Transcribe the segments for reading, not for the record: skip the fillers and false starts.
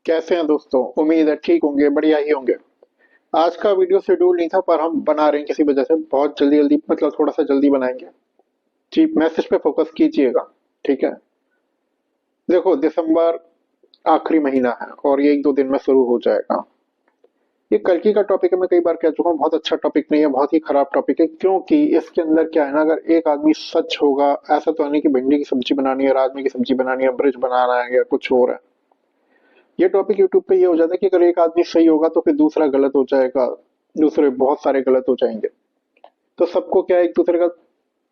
कैसे हैं दोस्तों? उम्मीद है ठीक होंगे, बढ़िया ही होंगे। आज का वीडियो शेड्यूल नहीं था पर हम बना रहे हैं किसी वजह से, बहुत जल्दी जल्दी, मतलब थोड़ा सा जल्दी बनाएंगे। जी, मैसेज पे फोकस कीजिएगा। ठीक है। देखो, दिसंबर आखिरी महीना है और ये एक दो दिन में शुरू हो जाएगा। ये कल की का टॉपिक है, मैं कई बार कह चुका हूँ, बहुत अच्छा टॉपिक नहीं है, बहुत ही खराब टॉपिक है। क्योंकि इसके अंदर क्या है ना, अगर एक आदमी सच होगा, ऐसा तो नहीं कि भिंडी की सब्जी बनानी है, राजमे की सब्जी बनानी है, ब्रिज बनाना है या कुछ और है। ये टॉपिक यूट्यूब पे ये हो जाता है कि अगर एक आदमी सही होगा तो फिर दूसरा गलत हो जाएगा, दूसरे बहुत सारे गलत हो जाएंगे। तो सबको क्या है, एक दूसरे का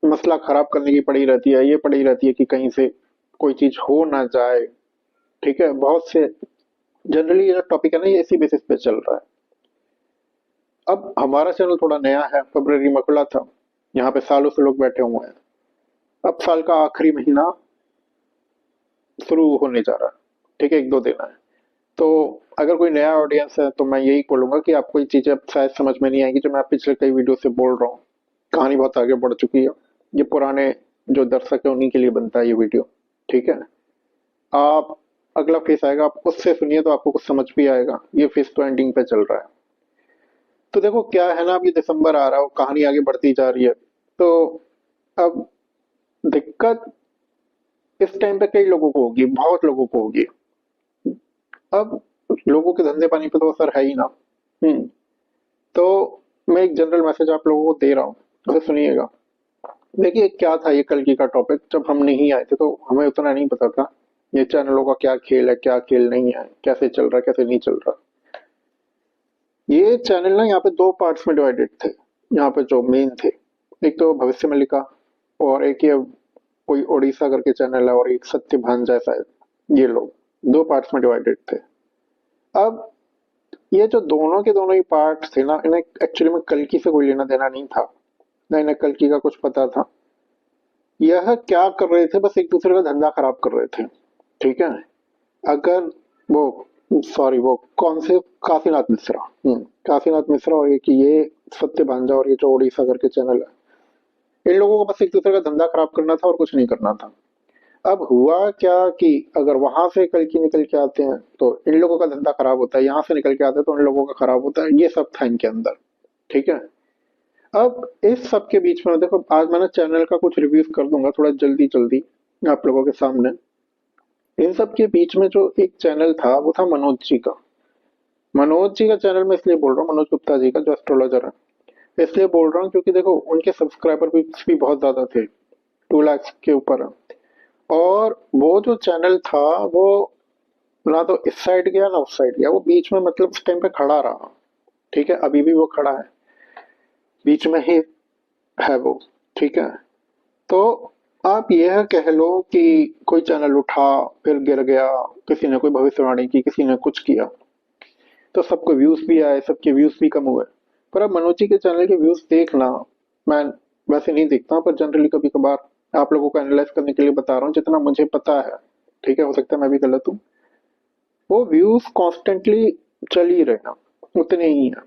मसला खराब करने की पड़ी रहती है, ये पड़ी रहती है कि कहीं से कोई चीज हो ना जाए। ठीक है, बहुत से जनरली ये टॉपिक है ना, ये इसी बेसिस पे चल रहा है। अब हमारा चैनल थोड़ा नया है, फरवरी में खुला था। यहाँ पे सालों से लोग बैठे हुए हैं। अब साल का आखिरी महीना शुरू होने जा रहा है। ठीक है, एक दो दिन है। तो अगर कोई नया ऑडियंस है तो मैं यही बोलूंगा कि आपको ये चीजें अब शायद समझ में नहीं आएगी जो मैं पिछले कई वीडियो से बोल रहा हूँ। कहानी बहुत आगे बढ़ चुकी है। ये पुराने जो दर्शक है उन्हीं के लिए बनता है ये वीडियो। ठीक है। आप अगला फेस आएगा, आप उससे सुनिए तो आपको कुछ समझ भी आएगा। ये फेस तो एंडिंग पे चल रहा है। तो देखो क्या है ना, अब ये दिसंबर आ रहा है और कहानी आगे बढ़ती जा रही है। तो अब दिक्कत इस टाइम पे कई लोगों को होगी, बहुत लोगों को होगी। अब लोगों के धंधे पानी पे तो असर है ही ना। हम्म। तो मैं एक जनरल मैसेज आप लोगों को दे रहा हूँ, उसे सुनिएगा। देखिए क्या था ये कल की का टॉपिक, जब हम नहीं आए थे तो हमें उतना नहीं पता था ये चैनलों का क्या खेल है, क्या खेल नहीं है, कैसे चल रहा है, कैसे नहीं चल रहा। ये चैनल ना यहाँ पे दो पार्ट्स में डिवाइडेड थे। यहाँ पे जो मेन थे, एक तो भविष्य में लिखा, और एक ये कोई उड़ीसा करके चैनल है, और एक सत्य भांजा है शायद। ये लोग दो पार्ट्स में डिवाइडेड थे। अब ये जो दोनों के दोनों ही पार्ट थे ना, इन्हें एक्चुअली में कल्कि से कोई लेना देना नहीं था, ना इन्हें कल्कि का कुछ पता था। यह क्या कर रहे थे, बस एक दूसरे का धंधा खराब कर रहे थे। ठीक है। अगर वो, सॉरी, वो कौन से, काशीनाथ मिश्रा, काशीनाथ मिश्रा, और ये सत्य भांजा, और ये जो उड़ीसा करके चैनल है, इन लोगों को बस एक दूसरे का धंधा खराब करना था और कुछ नहीं करना था। अब हुआ क्या कि अगर वहां से कल्कि निकल के आते हैं तो इन लोगों का धंधा खराब होता है, यहाँ से निकल के आते हैं तो इन लोगों का खराब होता है। ये सब था इनके अंदर। ठीक है। अब इस सब के बीच में देखो, आज मैं ना चैनल का कुछ रिव्यूज कर दूंगा थोड़ा जल्दी जल्दी आप लोगों के सामने। इन सब के बीच में जो एक चैनल था वो था मनोज जी का। मनोज जी का चैनल मैं इसलिए बोल रहा हूँ, मनोज गुप्ता जी का जो एस्ट्रोलॉजर है, इसलिए बोल रहा हूँ क्योंकि देखो उनके सब्सक्राइबर भी बहुत ज्यादा थे, 2 लाख के ऊपर है। और वो जो चैनल था वो ना तो इस साइड गया ना उस साइड गया, वो बीच में, मतलब उस टाइम पे खड़ा रहा। ठीक है, अभी भी वो खड़ा है, बीच में ही है वो। ठीक है। तो आप यह कह लो कि कोई चैनल उठा, फिर गिर गया, किसी ने कोई भविष्यवाणी की, किसी ने कुछ किया, तो सबको व्यूज भी आए, सबके व्यूज भी कम हुए। पर अब मनोज जी के चैनल के व्यूज देखना, मैं वैसे नहीं देखता पर जनरली कभी कभार आप लोगों को एनालाइज करने के लिए बता रहा हूँ जितना मुझे पता है। ठीक है, हो सकता है मैं भी गलत हूँ। वो व्यूज कॉन्स्टेंटली चल ही रहे हैं, उतने ही हैं।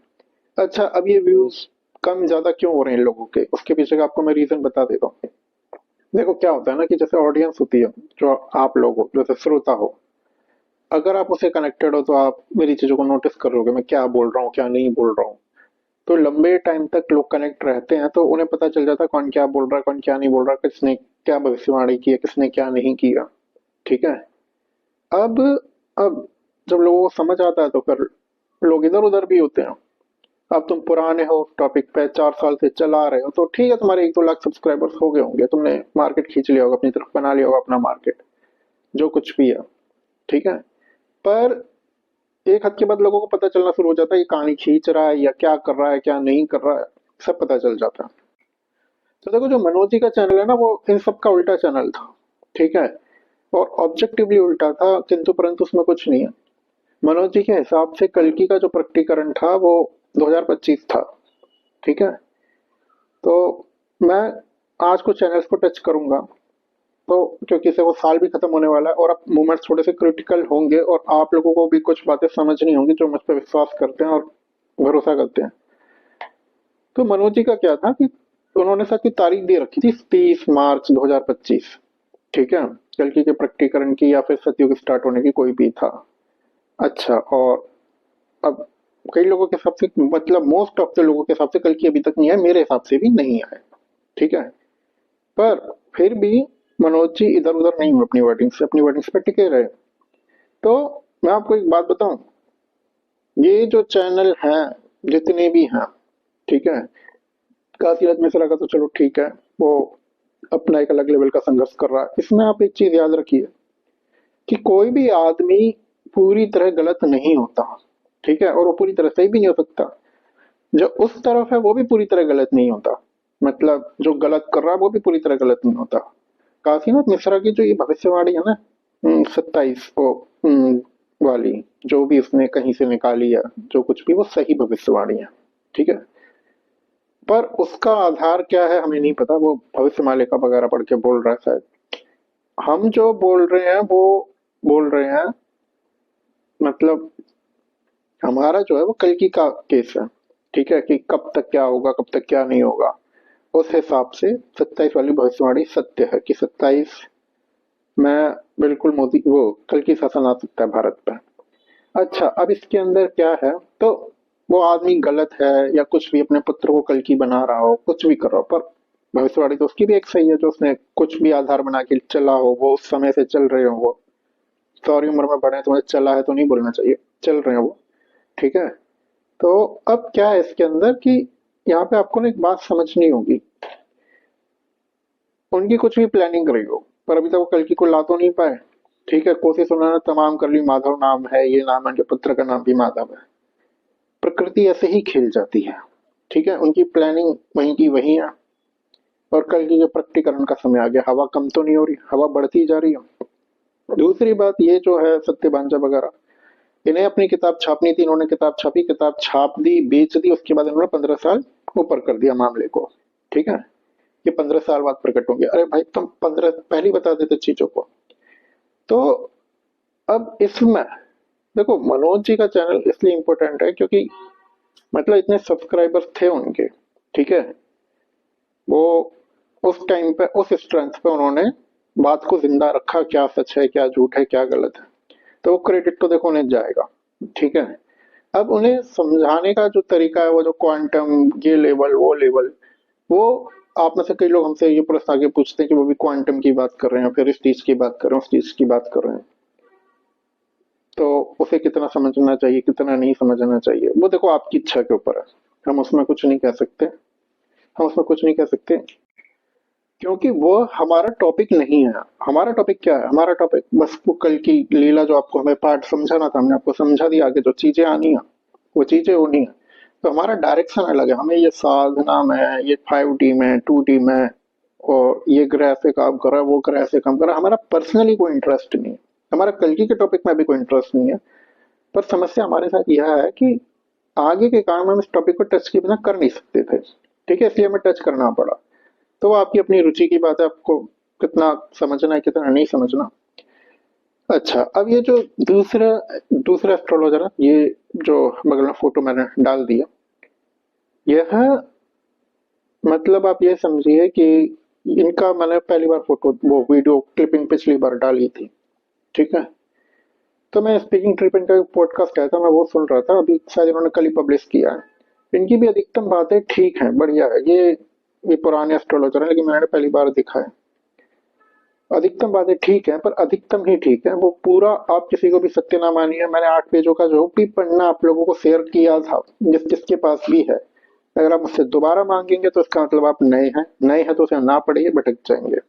अच्छा, अब ये व्यूज कम ज्यादा क्यों हो रहे हैं इन लोगों के, उसके पीछे का आपको मैं रीजन बता देता हूँ। देखो क्या होता है ना कि जैसे ऑडियंस होती है, जो आप लोग हो, जैसे श्रोता हो, अगर आप उससे कनेक्टेड हो तो आप मेरी चीजों को नोटिस करोगे, मैं क्या बोल रहा हूँ क्या नहीं बोल रहा हूँ। तो लंबे टाइम तक लोग कनेक्ट रहते हैं तो उन्हें पता चल जाता है कौन क्या बोल रहा है, कौन क्या नहीं बोल रहा है, किसने क्या भविष्यवाणी की है, किसने क्या नहीं किया। ठीक है। अब अब जब लोगों को समझ आता है तो फिर लोग इधर उधर भी होते हैं। अब तुम पुराने हो टॉपिक पे, 4 साल से चला रहे हो, तो ठीक है, तुम्हारे 1-2 लाख सब्सक्राइबर्स हो गए होंगे, तुमने मार्केट खींच लिया होगा अपनी तरफ, बना लिया होगा अपना मार्केट, जो कुछ भी है। ठीक है। पर एक हद के बाद लोगों को पता चलना शुरू हो जाता है ये कहानी खींच रहा है या क्या कर रहा है, क्या नहीं कर रहा है, सब पता चल जाता है। तो देखो जो मनोज जी का चैनल है ना, वो इन सब का उल्टा चैनल था। ठीक है। और ऑब्जेक्टिवली उल्टा था, किंतु परंतु उसमें कुछ नहीं है। मनोज जी के हिसाब से कल्कि का जो प्रकटीकरण था वो 2025 था। ठीक है। तो मैं आज कुछ चैनल्स को टच करूंगा, तो क्योंकि से वो साल भी खत्म होने वाला है और अब मूवमेंट्स थोड़े से क्रिटिकल होंगे और आप लोगों को भी कुछ बातें समझनी होंगी जो मुझ पर विश्वास करते हैं और भरोसा करते हैं। तो मनोज जी का क्या था कि उन्होंने सच की तारीख दे रखी थी 30 मार्च 2025। ठीक है, कल्कि के प्रकटीकरण की या फिर सतयुग स्टार्ट होने की, कोई भी था। अच्छा, और अब कई लोगों के हिसाब से, मतलब मोस्ट ऑफ द लोगों के हिसाब से कल की अभी तक नहीं है, मेरे हिसाब से भी नहीं है। ठीक है, पर फिर भी मनोज जी इधर उधर नहीं हुए, अपनी वर्डिंग्स पे टिके रहे। तो मैं आपको एक बात बताऊं, ये जो चैनल हैं, जितने भी हैं, ठीक है, काशिनाथ मिश्रा का तो चलो ठीक है, वो अपना एक अलग लेवल का संघर्ष कर रहा है। इसमें आप एक चीज याद रखिए कि कोई भी आदमी पूरी तरह गलत नहीं होता, ठीक है, और वो पूरी तरह सही भी नहीं हो सकता। जो उस तरफ है वो भी पूरी तरह गलत नहीं होता, मतलब जो गलत कर रहा है वो भी पूरी तरह गलत नहीं होता। काशीनाथ मिश्रा की जो ये भविष्यवाणी है ना, 27 वो वाली, जो भी उसने कहीं से निकाली है, जो कुछ भी, वो सही भविष्यवाणी है। ठीक है, पर उसका आधार क्या है हमें नहीं पता, वो भविष्य मालिका वगैरह पढ़ के बोल रहा है शायद। हम जो बोल रहे हैं वो बोल रहे हैं, मतलब हमारा जो है वो कल की का केस है। ठीक है, कि कब तक क्या होगा, कब तक क्या नहीं होगा, उस हिसाब से 27 वाली भविष्यवाणी सत्य है कि 27 में बिल्कुल मोदी वो कल की शासन आ सकता है भारत पे। अच्छा, अब इसके अंदर क्या है, तो वो आदमी गलत है या कुछ भी, अपने पुत्र को कल की बना रहा हो, कुछ भी कर रहा हो, पर भविष्यवाणी तो उसकी भी एक सही है, जो उसने कुछ भी आधार बना के चला हो, वो उस समय से चल रहे हो, वो सॉरी उम्र में बड़े हैं, तुम्हें चला है तो नहीं बोलना चाहिए, चल रहे हैं वो। ठीक है, तो अब क्या है इसके अंदर कि यहाँ पे आपको ना एक बात समझनी होगी, उनकी कुछ भी प्लानिंग रही हो, पर अभी तक वो कल्कि को ला तो नहीं पाए। ठीक है, कोशिश उन्होंने तमाम कर ली, माधव नाम है, ये नाम है, उनके पुत्र का नाम भी माधव है। प्रकृति ऐसे ही खेल जाती है। ठीक है, उनकी प्लानिंग वहीं की वहीं है, और कल की जो प्रकटीकरण का समय आ गया, हवा कम तो नहीं हो रही, हवा बढ़ती जा रही है। दूसरी बात ये जो है सत्यभांजा वगैरह, इन्हें अपनी किताब छापनी थी, इन्होंने किताब छापी, किताब छाप दी, बेच दी, उसके बाद इन्होंने 15 साल ऊपर कर दिया मामले को। ठीक है, ये 15 साल बाद प्रकट होंगे, अरे भाई तुम 15 पहले ही बता देते चीजों को। तो अब इसमें देखो, मनोज जी का चैनल इसलिए इम्पोर्टेंट है क्योंकि मतलब इतने सब्सक्राइबर्स थे उनके। ठीक है, वो उस टाइम पे उस स्ट्रेंथ पे उन्होंने बात को जिंदा रखा, क्या सच है, क्या झूठ है, क्या गलत है, तो वो क्रेडिट तो देखो उन्हें जाएगा। ठीक है, अब उन्हें समझाने का जो तरीका है, वो जो क्वांटम, ये लेवल, वो लेवल, वो आप में से कई लोग हमसे ये प्रश्न आगे पूछते हैं कि वो भी क्वांटम की बात कर रहे हैं, फिर इस चीज की बात कर रहे हैं, उस चीज की बात कर रहे हैं, तो उसे कितना समझना चाहिए, कितना नहीं समझना चाहिए, वो देखो आपकी इच्छा के ऊपर है। हम उसमें कुछ नहीं कह सकते, हम उसमें कुछ नहीं कह सकते, क्योंकि वो हमारा टॉपिक नहीं है। हमारा टॉपिक क्या है, हमारा टॉपिक बस वो कल की लीला, जो आपको हमें पार्ट समझाना था, हमने आपको समझा दिया, आगे जो चीजें आनी है वो चीजें होनी है। तो हमारा डायरेक्शन अलग है, हमें ये साधना में, ये 5D में, 2D में, और ये ग्रह से काम कर रहा है, वो ग्रह से काम कर रहा है, हमारा पर्सनली कोई इंटरेस्ट नहीं है। हमारा कल्कि के टॉपिक में भी कोई इंटरेस्ट नहीं है। पर समस्या हमारे साथ यह है कि आगे के काम हम इस टॉपिक को टच किए बिना कर नहीं सकते थे। ठीक है, इसलिए हमें टच करना पड़ा। तो वो आपकी अपनी रुचि की बात है, आपको कितना समझना है, कितना नहीं समझना। अच्छा, अब ये जो दूसरा दूसरा एस्ट्रोलॉजर है, ये जो बगल में फोटो मैंने डाल दिया, यह मतलब आप ये समझिए कि इनका मैंने पहली बार फोटो, वो वीडियो क्लिपिंग पिछली बार डाली थी। ठीक है, तो मैं स्पीकिंग ट्रिपिंग का पॉडकास्ट आया था, मैं वो सुन रहा था, अभी शायद इन्होंने कल ही पब्लिश किया है। इनकी भी अधिकतम बातें ठीक हैं, बढ़िया है। ये पुराने एस्ट्रोलॉजर हैं, लेकिन मैंने पहली बार देखा है। अधिकतम बातें ठीक है, पर अधिकतम ही ठीक है, वो पूरा आप किसी को भी सत्य ना मानिए। मैंने 8 पेजों का जो भी पढ़ना आप लोगों को शेयर किया था, जिसके पास भी है, अगर आप मुझसे दोबारा मांगेंगे तो इसका मतलब आप नए हैं, नए हैं तो उसे ना पढ़िए, भटक जाएंगे।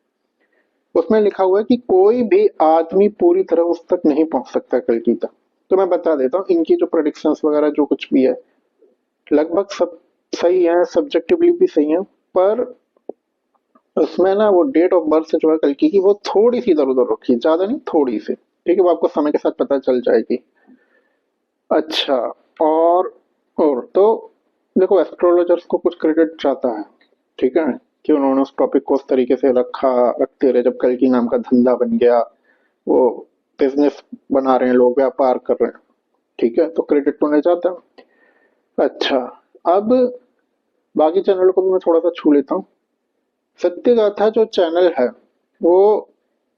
उसमें लिखा हुआ है कि कोई भी आदमी पूरी तरह उस तक नहीं पहुंच सकता कल की तक। तो मैं बता देता हूँ, इनकी जो प्रोडिक्शंस वगैरह जो कुछ भी है, लगभग सब सही है, सब्जेक्टिवली भी सही है, पर उसमें ना वो डेट ऑफ बर्थ से जो है कल की वो थोड़ी सी इधर उधर रखी, ज्यादा नहीं, थोड़ी सी। ठीक है, वो आपको समय के साथ पता चल जाएगी। अच्छा, और और तो देखो, एस्ट्रोलॉजर्स को कुछ क्रेडिट चाहता है। ठीक है, कि उन्होंने उस टॉपिक को उस तरीके से रखा, रखते रहे, जब कल की नाम का धंधा बन गया, वो बिजनेस बना रहे हैं लोग, व्यापार कर रहे हैं। ठीक है, तो क्रेडिट तो नहीं चाहता। अच्छा, अब बाकी चैनलों को भी मैं थोड़ा सा छू लेता हूँ। सत्यगाथा जो चैनल है, वो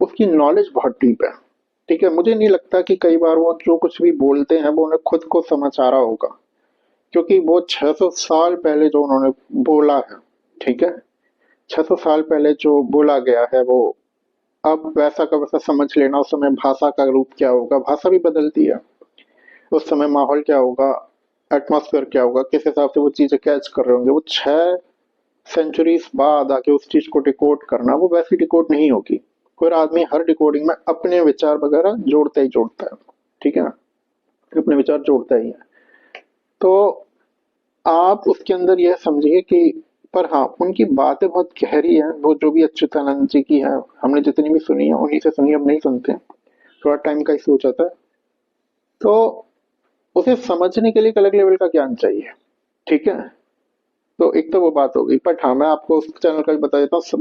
उसकी नॉलेज बहुत डीप है। ठीक है, मुझे नहीं लगता कि कई बार वो जो कुछ भी बोलते हैं वो उन्हें खुद को समझ आ रहा होगा, क्योंकि वो 600 साल पहले जो उन्होंने बोला है, ठीक है, 600 साल पहले जो बोला गया है वो अब वैसा का वैसा समझ लेना। उस समय भाषा का रूप क्या होगा, भाषा भी बदलती है, उस समय माहौल क्या होगा, एटमॉस्फेयर क्या होगा, किस हिसाब से वो चीजें कैच कर रहे होंगे, वो 6 सेंचुरीज बाद आके उस चीज को डिकोड करना वो वैसी डिकोड नहीं होगी। कोई आदमी हर डिकोडिंग में अपने विचार वगैरह जोड़ता ही जोड़ता है, ठीक है ना, अपने विचार जोड़ता ही है। तो आप उसके अंदर यह समझिए कि पर हाँ, उनकी बातें बहुत गहरी हैं, वो जो भी अच्युतानंद जी की है हमने जितनी भी सुनी है उन्हीं से सुनी, अब नहीं सुनते, थोड़ा टाइम का इशू हो जाता है। तो उसे समझने के लिए एक अलग लेवल का ज्ञान चाहिए, ठीक है। तो एक तो वो बात हो गई, बट हाँ मैं आपको उस चैनल का भी बता देता हूँ।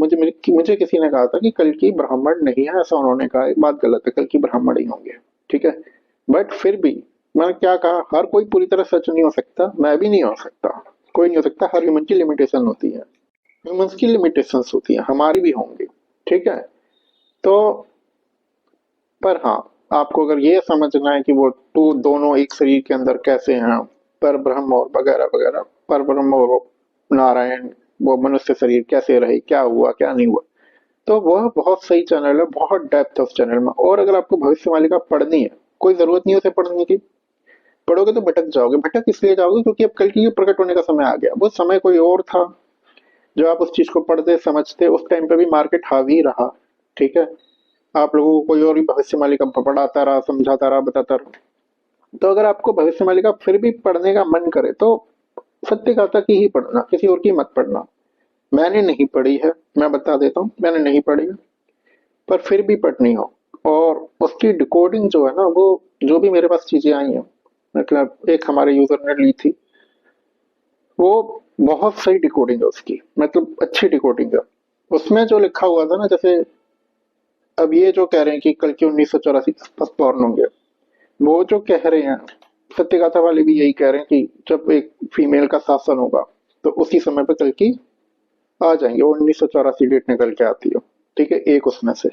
मुझे किसी ने कहा था कि कल की ब्राह्मण नहीं है, ऐसा उन्होंने कहा, एक बात गलत है, कल की ब्राह्मण ही होंगे, ठीक है। बट फिर भी मैंने क्या कहा, हर कोई पूरी तरह सच नहीं हो सकता, मैं भी नहीं हो सकता, कोई नहीं हो सकता, हर ह्यूमन की लिमिटेशन होती है, ह्यूमंस की लिमिटेशंस होती है, हमारी भी होंगी, ठीक है। तो पर हाँ, आपको अगर ये समझना है कि वो टू दोनों एक शरीर के अंदर कैसे हैं, पर ब्रह्म और वगैरह वगैरह, पर ब्रह्म और वो नारायण, वो मनुष्य शरीर कैसे रहे, क्या हुआ क्या नहीं हुआ, तो वह बहुत सही चैनल है, बहुत डेप्थ है उस चैनल में। और अगर आपको भविष्यवाणी पढ़नी है, कोई जरूरत नहीं है उसे पढ़ने की, पढ़ोगे तो भटक जाओगे, भटक इसलिए जाओगे क्योंकि अब कल की प्रकट होने का समय आ गया, वो समय कोई और था जो आप उस चीज को पढ़ते समझते, उस टाइम पे भी मार्केट हावी रहा, ठीक है। आप लोगों को कोई और भी भविष्यवाणी का पढ़ाता रहा, समझाता रहा, बताता रहा। तो अगर आपको भविष्यवाणी का फिर भी पढ़ने का मन करे तो सत्य गाथा की ही पढ़ना, किसी और की मत पढ़ना। मैंने नहीं पढ़ी है, मैं बता देता हूँ, मैंने नहीं पढ़ी है, पर फिर भी पढ़नी हो। और उसकी डिकोडिंग जो है ना, वो जो भी मेरे पास चीजें आई हैं, मतलब एक हमारे यूजर ने ली थी, वो बहुत सही डिकोडिंग है उसकी, मतलब अच्छी डिकोडिंग है। उसमें जो लिखा हुआ था ना, जैसे अब ये जो कह रहे हैं कि कल के 1984 के आसपास बॉर्न होंगे, वो जो कह रहे हैं, सत्यगाथा वाले भी यही कह रहे हैं कि जब एक फीमेल का शासन होगा तो उसी समय पे कल की आ जाएंगे, वो 1984 डेट निकल के आती है, ठीक है, एक उसमें से।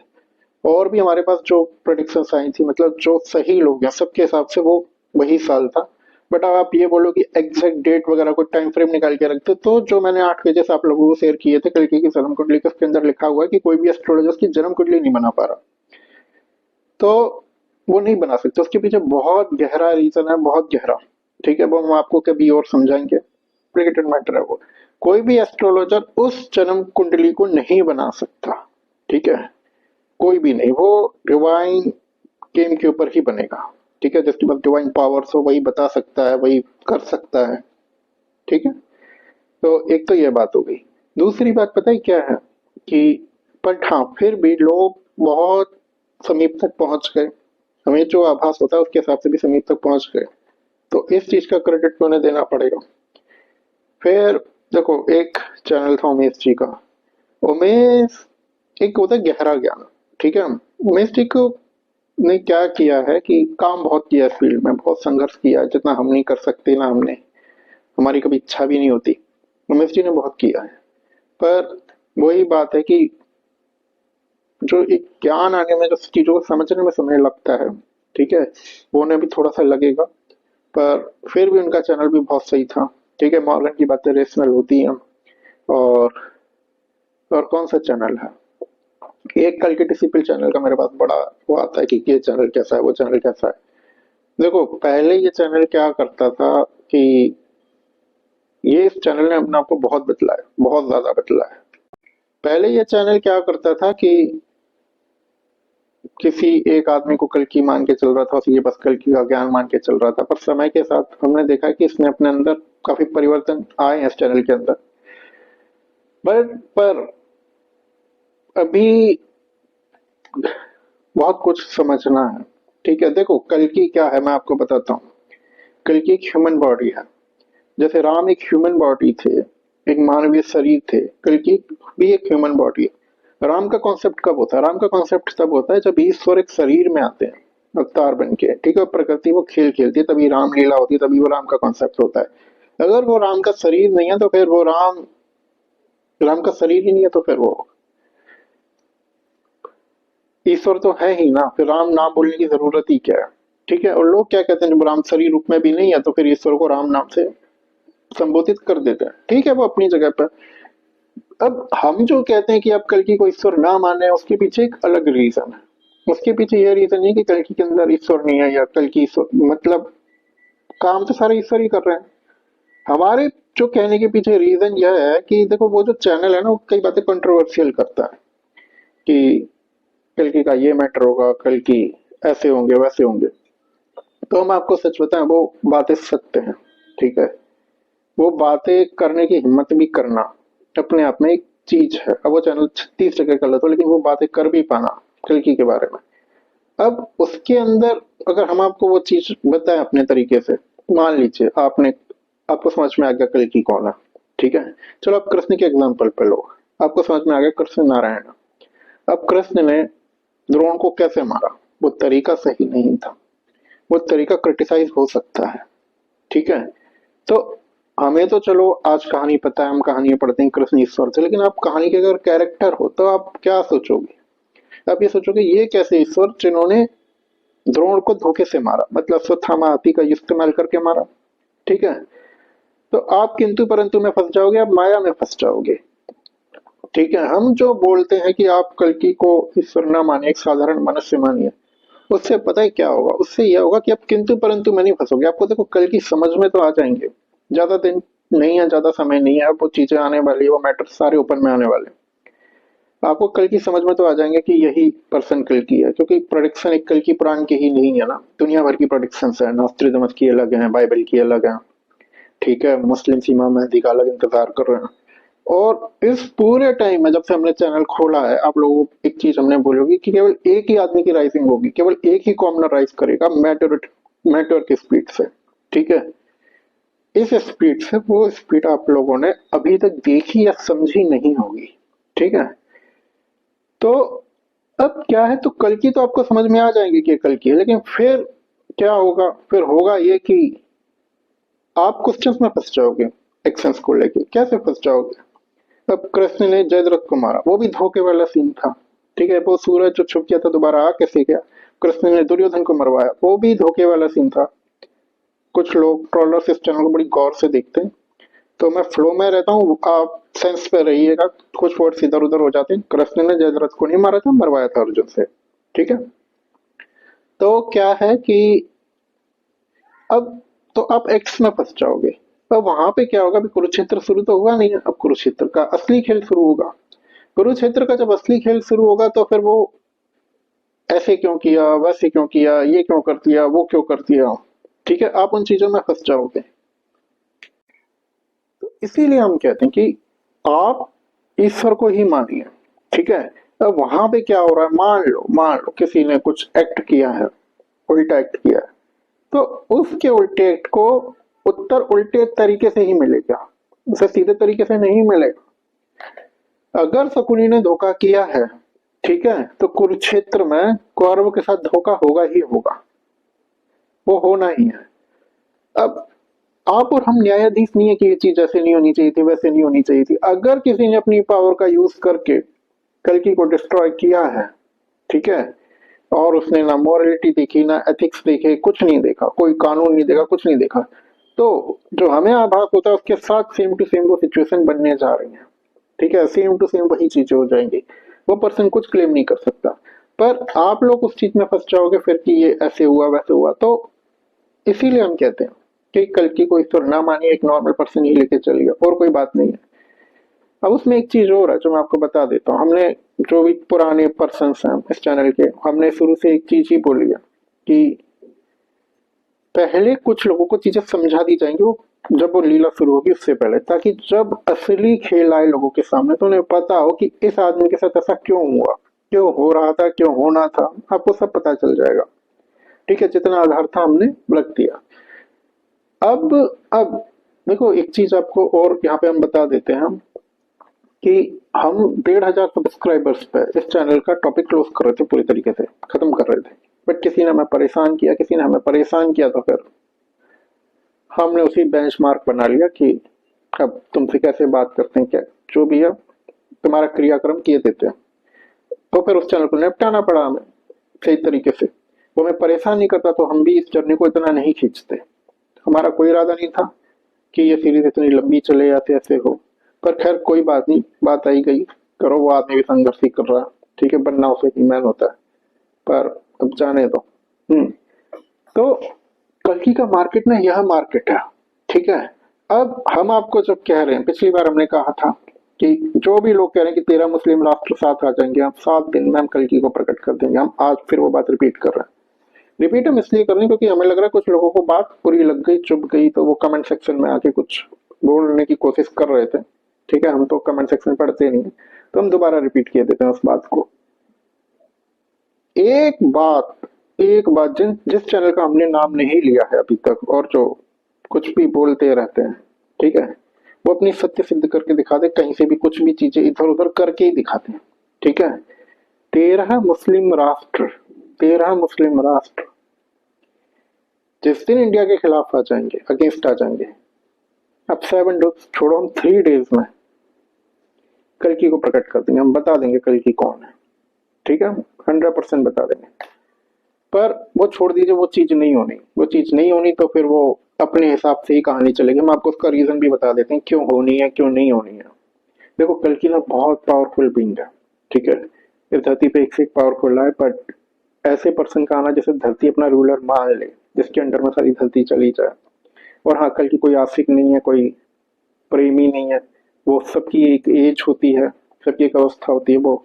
और भी हमारे पास जो प्रोडिक्शंस आई थी, मतलब जो सही लोग हैं सबके हिसाब से वो वही साल था। बट अब आप ये बोलो कि एग्जैक्ट डेट वगैरह कोई टाइम फ्रेम निकाल के रखते, तो जो मैंने 8 पेजेस आप लोगों को शेयर किए थे कल्कि की जन्म कुंडली के, उसके अंदर लिखा हुआ है कि कोई भी एस्ट्रोलॉजर उसकी जन्म कुंडली नहीं बना पा रहा, तो वो नहीं बना सकते, उसके पीछे बहुत गहरा रीजन है, बहुत गहरा, ठीक है, वो हम आपको कभी और समझाएंगे, कॉम्प्लिकेटेड मैटर है वो। कोई भी एस्ट्रोलॉजर उस जन्म कुंडली को नहीं बना सकता, ठीक है, कोई भी नहीं, वो डिवाइन गेम के ऊपर ही बनेगा, ठीक है, जिसके पास डिवाइन पावर्स हो वही बता सकता है, वही कर सकता है, ठीक है। तो एक तो ये बात हो गई। दूसरी बात पता है क्या है कि, बट हाँ फिर भी लोग बहुत समीप तक पहुंच गए, हमें जो आभास होता है उसके हिसाब से भी समीप तक पहुंच गए, तो इस चीज का क्रेडिट तो उन्हें देना पड़ेगा। फिर देखो, एक चैनल था उमेश जी का, उमेश एक होता है गहरा ज्ञान, ठीक है। उमेश जी को ने क्या किया है कि काम बहुत किया है फील्ड में, बहुत संघर्ष किया है, जितना हम नहीं कर सकते ना हमने, हमारी कभी इच्छा भी नहीं होती, उमेश जी ने बहुत किया है। पर वही बात है कि जो एक ज्ञान आने में, जो चीजों को समझने में समय लगता है, ठीक है, वो उन्हें भी थोड़ा सा लगेगा, पर फिर भी उनका चैनल भी बहुत सही था, ठीक है। मॉर्गन की बातें रेशनल होती हैं। और कौन सा चैनल है, एक कल के डिसिपल चैनल का मेरे पास बड़ा वो आता है कि ये चैनल कैसा है, वो चैनल कैसा है। देखो पहले ये चैनल क्या करता था कि, ये इस चैनल ने अपने आप को बहुत बदला है, बहुत ज्यादा बदला है। पहले ये चैनल क्या करता था कि किसी एक आदमी को कल्कि मान के चल रहा था, ये बस कल्कि का ज्ञान मान के चल रहा था, पर समय के साथ हमने देखा कि इसने अपने अंदर काफी परिवर्तन आए हैं इस चैनल के अंदर। पर अभी बहुत कुछ समझना है, ठीक है। देखो कल्कि क्या है मैं आपको बताता हूँ। कल्कि एक ह्यूमन बॉडी है, जैसे राम एक ह्यूमन बॉडी थे, एक मानवीय शरीर थे, कल्कि भी एक ह्यूमन बॉडी है। राम का कॉन्सेप्ट कब होता है, राम का कॉन्सेप्ट तब होता है जब ईश्वर एक शरीर में आते हैं अवतार बन के, ठीक है, प्रकृति वो खेल खेलती है, तभी राम लीला होती है, तभी वो राम का कॉन्सेप्ट होता है। अगर वो राम का शरीर नहीं है तो फिर वो राम, राम का शरीर ही नहीं है तो फिर वो ईश्वर तो है ही ना, फिर राम नाम बोलने की जरूरत ही क्या है। ठीक है, और लोग क्या कहते हैं, जब राम शरीर रूप में भी नहीं है तो फिर ईश्वर को राम नाम से संबोधित कर देते हैं। ठीक है, वो अपनी जगह पर। अब हम जो कहते हैं कि आप कल्कि को ईश्वर ना माने, उसके पीछे एक अलग रीजन है। उसके पीछे यह रीजन नहीं कि कल्कि के अंदर ईश्वर नहीं है या कल्कि ईश्वर, मतलब काम तो सारे ईश्वर ही कर रहे हैं। हमारे जो कहने के पीछे रीजन यह है कि देखो, वो जो चैनल है ना, वो कई बातें कंट्रोवर्शियल करता है कि कल्कि का ये मैटर होगा, कल्कि ऐसे होंगे वैसे होंगे। तो हम आपको सच बताएं, वो बातें सत्य हैं। ठीक है, वो बातें करने की हिम्मत भी करना अपने आप में एक चीज है। अब वो चैनल 36 जगह गलत हो, लेकिन वो बातें कर भी पाना कल्कि के बारे में। अब उसके अंदर अगर हम आपको वो चीज बताएं अपने तरीके से, मान लीजिए आपको समझ में आ गया कल्कि कौन है। ठीक है, चलो आप कृष्ण के एग्जाम्पल पे लो। आपको समझ में आ गया कृष्ण नारायण। अब कृष्ण ने द्रोण को कैसे मारा, वो तरीका सही नहीं था। वो तरीका क्रिटिसाइज हो सकता है। ठीक है, तो हमें तो चलो आज कहानी पता है, हम कहानियां पढ़ते हैं कृष्ण ईश्वर से, लेकिन आप कहानी के अगर कैरेक्टर हो तो आप क्या सोचोगे? आप ये सोचोगे ये कैसे ईश्वर जिन्होंने द्रोण को धोखे से मारा, मतलब स्वथामा हाथी का इस्तेमाल करके मारा। ठीक है, तो आप किंतु परंतु में फंस जाओगे, आप माया में फंस जाओगे। ठीक है, हम जो बोलते हैं कि आप कल्कि को ईश्वर न मानिए, एक साधारण मनुष्य मानिए, उससे पता है क्या होगा? उससे यह होगा कि आप किंतु परंतु में नहीं फंसोगे। आपको देखो कल्कि समझ में तो आ जाएंगे, ज्यादा दिन नहीं है, ज्यादा समय नहीं है, अब वो चीजें आने वाली है, वो मैटर सारे ओपन में आने वाले हैं। आपको कल्कि समझ में तो आ जाएंगे कि यही पर्सन कल्कि है, क्योंकि प्रोडिक्शन एक कल्कि पुराण की ही नहीं है ना, दुनिया भर की प्रोडिक्शन है। नॉस्ट्रेडमस की अलग है, बाइबल की अलग है। ठीक है, मुस्लिम सीमा मेहदी का अलग इंतजार कर रहे हैं। और इस पूरे टाइम में जब से हमने चैनल खोला है, आप लोगों को एक चीज हमने बोलोगी कि केवल एक ही आदमी की राइजिंग होगी, केवल एक ही कॉमनर राइज करेगा, मैटर की स्पीड से। ठीक है, इस स्पीड से, वो स्पीड आप लोगों ने अभी तक देखी या समझी नहीं होगी। ठीक है, तो अब क्या है, तो कल की तो आपको समझ में आ जाएंगे कि कल की है, लेकिन फिर क्या होगा? फिर होगा ये कि आप क्वेश्चंस में फंस जाओगे। एक्शंस को लेके कैसे फंस जाओगे? अब कृष्ण ने जयद्रथ को मारा, वो भी धोखे वाला सीन था। ठीक है, वो सूरज जो छुप गया था दोबारा आ कैसे गया? कृष्ण ने दुर्योधन को मरवाया, वो भी धोखे वाला सीन था। कुछ लोग ट्रोलर्स इस चैनल को बड़ी गौर से देखते हैं, तो मैं फ्लो में रहता हूँ, आप सेंस पे रहिएगा। कुछ वर्ड्स इधर उधर हो जाते हैं। कृष्ण ने जयद्रथ को नहीं मारा था, मरवाया था अर्जुन से। ठीक है, तो क्या है कि अब तो आप एक्स में फंस जाओगे। अब वहां पे क्या होगा? अभी कुरुक्षेत्र शुरू तो हुआ नहीं है, अब कुरुक्षेत्र का असली खेल शुरू होगा। कुरुक्षेत्र का जब असली खेल शुरू होगा तो फिर वो ऐसे क्यों किया, वैसे क्यों किया, ये क्यों कर दिया, वो क्यों कर दिया। ठीक है, आप उन चीजों में फंस जाओगे। तो इसीलिए हम कहते हैं कि आप ईश्वर को ही मानिए। ठीक है, अब वहां पे क्या हो रहा है, मान लो किसी ने कुछ एक्ट किया है, उल्टा एक्ट किया है, तो उसके उल्टे एक्ट को उत्तर उल्टे तरीके से ही मिलेगा, उसे सीधे तरीके से नहीं मिलेगा। अगर शकुनी ने धोखा किया है, ठीक है, तो कुरुक्षेत्र में कौरवों के साथ धोखा होगा ही होगा, वो होना ही है। अब आप और हम न्यायाधीश नहीं है कि ये चीज ऐसे नहीं होनी चाहिए थी, वैसे नहीं होनी चाहिए थी। अगर किसी ने अपनी पावर का यूज करके कल्कि को डिस्ट्रॉय किया है, ठीक है, और उसने ना मॉरलिटी देखी, ना एथिक्स देखे, कुछ नहीं देखा, कोई कानून नहीं देखा, कुछ नहीं देखा, तो जो हमें आभास होता है उसके साथ सेम टू सेम वो सिचुएशन बनने जा रही है। ठीक है, सेम टू सेम वही चीजें हो जाएंगी। वो पर्सन कुछ क्लेम नहीं कर सकता, पर आप लोग उस चीज में फंस जाओगे फिर कि ये ऐसे हुआ वैसे हुआ। तो इसीलिए हम कहते हैं कि कल्कि को ईश्वर ना मानिए, एक नॉर्मल पर्सन ही लेके चलिए, और कोई बात नहीं है। अब उसमें एक चीज और है जो मैं आपको बता देता हूँ। हमने जो भी पुराने पर्सन हैं इस चैनल के, हमने शुरू से एक चीज ही बोली है कि पहले कुछ लोगों को चीजें समझा दी जाएंगी, वो जब वो लीला शुरू होगी उससे पहले, ताकि जब असली खेल आए लोगों के सामने तो उन्हें पता हो कि इस आदमी के साथ ऐसा क्यों हुआ, क्यों हो रहा था, क्यों होना था, आपको सब पता चल जाएगा। ठीक है, जितना आधार था हमने रख दिया। अब अब देखो एक चीज आपको और यहाँ पे हम बता देते हैं कि हम 1,500 सब्सक्राइबर्स पे इस चैनल का टॉपिक क्लोज कर रहे थे, पूरी तरीके से खत्म कर रहे थे, बट किसी ने हमें परेशान किया, किसी ने हमें परेशान किया, तो फिर हमने उसी बेंचमार्क बना लिया कि अब तुमसे कैसे बात करते हैं, क्या जो भी है तुम्हारा क्रियाक्रम किए देते हैं। तो फिर उस चैनल को निपटाना पड़ा हमें सही तरीके से। वो हमें परेशान नहीं करता तो हम भी इस जर्नी को इतना नहीं खींचते। हमारा कोई इरादा नहीं था कि ये सीरीज इतनी लंबी चले या ऐसे हो। पर खैर कोई बात नहीं, बात आई गई, करो, वो आदमी भी संघर्ष ही कर रहा है, ठीक है, बनना उसे ईमान होता है, पर अब जाने दो। तो कल्कि का मार्केट ना यह मार्केट है, ठीक है। अब हम आपको जब कह रहे हैं, पिछली बार हमने कहा था कि जो भी लोग कह रहे हैं कि 13 मुस्लिम राष्ट्र साथ आ जाएंगे, हम 7 दिन में हम कल्कि को प्रकट कर देंगे, हम आज फिर वो बात रिपीट कर रहे हैं। रिपीट हम इसलिए कर रहे हैं क्योंकि हमें लग रहा है कुछ लोगों को बात बुरी लग गई, चुभ गई, तो वो कमेंट सेक्शन में आके कुछ बोलने की कोशिश कर रहे थे, ठीक है। हम तो कमेंट सेक्शन पढ़ते नहीं, तो हम दोबारा रिपीट किए देते हैं उस बात को। एक बात जिस चैनल का हमने नाम नहीं लिया है अभी तक और जो कुछ भी बोलते रहते हैं, ठीक है, वो अपनी सत्य सिद्ध करके दिखा दे, कहीं से भी कुछ भी चीजें इधर उधर करके ही दिखाते हैं, ठीक है। 13 मुस्लिम राष्ट्र, 13 मुस्लिम राष्ट्र जिस दिन इंडिया के खिलाफ आ जाएंगे, अगेंस्ट आ जाएंगे, अब 7 डेज छोड़ो, हम 3 डेज में कल्कि को प्रकट कर देंगे, हम बता देंगे कल्कि कौन है, ठीक है, 100% बता देंगे। पर वो छोड़ दीजिए, वो चीज नहीं होनी, तो फिर वो अपने हिसाब से ही कहानी चलेगी। हम आपको उसका रीजन भी बता देते हैं क्यों होनी है, क्यों नहीं होनी है। देखो, कल्कि ना बहुत पावरफुल बीइंग है, ठीक है, इस धरती पे एक से एक पावरफुल है, बट ऐसे पर्सन का आना जैसे धरती अपना रूलर मान ले, जिसके अंडर में सारी धरती चली जाए। और हाँ, कल्कि कोई आशिक नहीं है, कोई प्रेमी नहीं है, वो सबकी एक एज होती है, सबकी एक अवस्था होती है, वो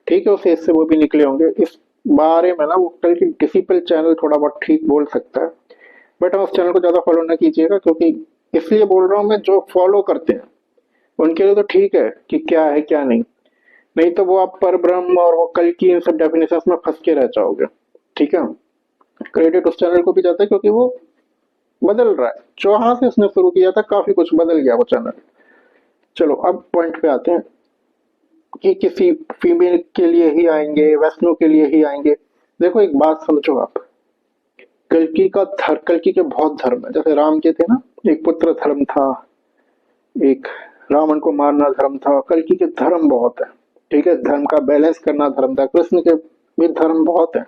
ठीक है, उस एज से वो भी निकले होंगे। इस बारे में ना वो कल्कि डिसिपल चैनल थोड़ा बहुत ठीक बोल सकता है, बट हम उस चैनल को ज्यादा फॉलो ना कीजिएगा, क्योंकि इसलिए बोल रहा हूँ मैं, जो फॉलो करते हैं उनके लिए तो ठीक है कि क्या है क्या नहीं, नहीं तो वो आप पर ब्रह्म और वो कल्कि इन सब डेफिनेशंस में फंस के रह जाओगे, ठीक है। क्रेडिट उस चैनल को भी जाता है क्योंकि वो बदल रहा है, जहां से उसने शुरू किया था काफी कुछ बदल गया वो चैनल। चलो अब पॉइंट पे आते हैं कि किसी फीमेल के लिए ही आएंगे, वैष्णो के लिए ही आएंगे। देखो एक बात समझो आप, कल्कि के बहुत धर्म है, जैसे राम के थे ना, एक पुत्र धर्म था, एक रावण को मारना धर्म था, कल्कि के धर्म बहुत है, ठीक है, धर्म का बैलेंस करना धर्म था। कृष्ण के भी धर्म बहुत है।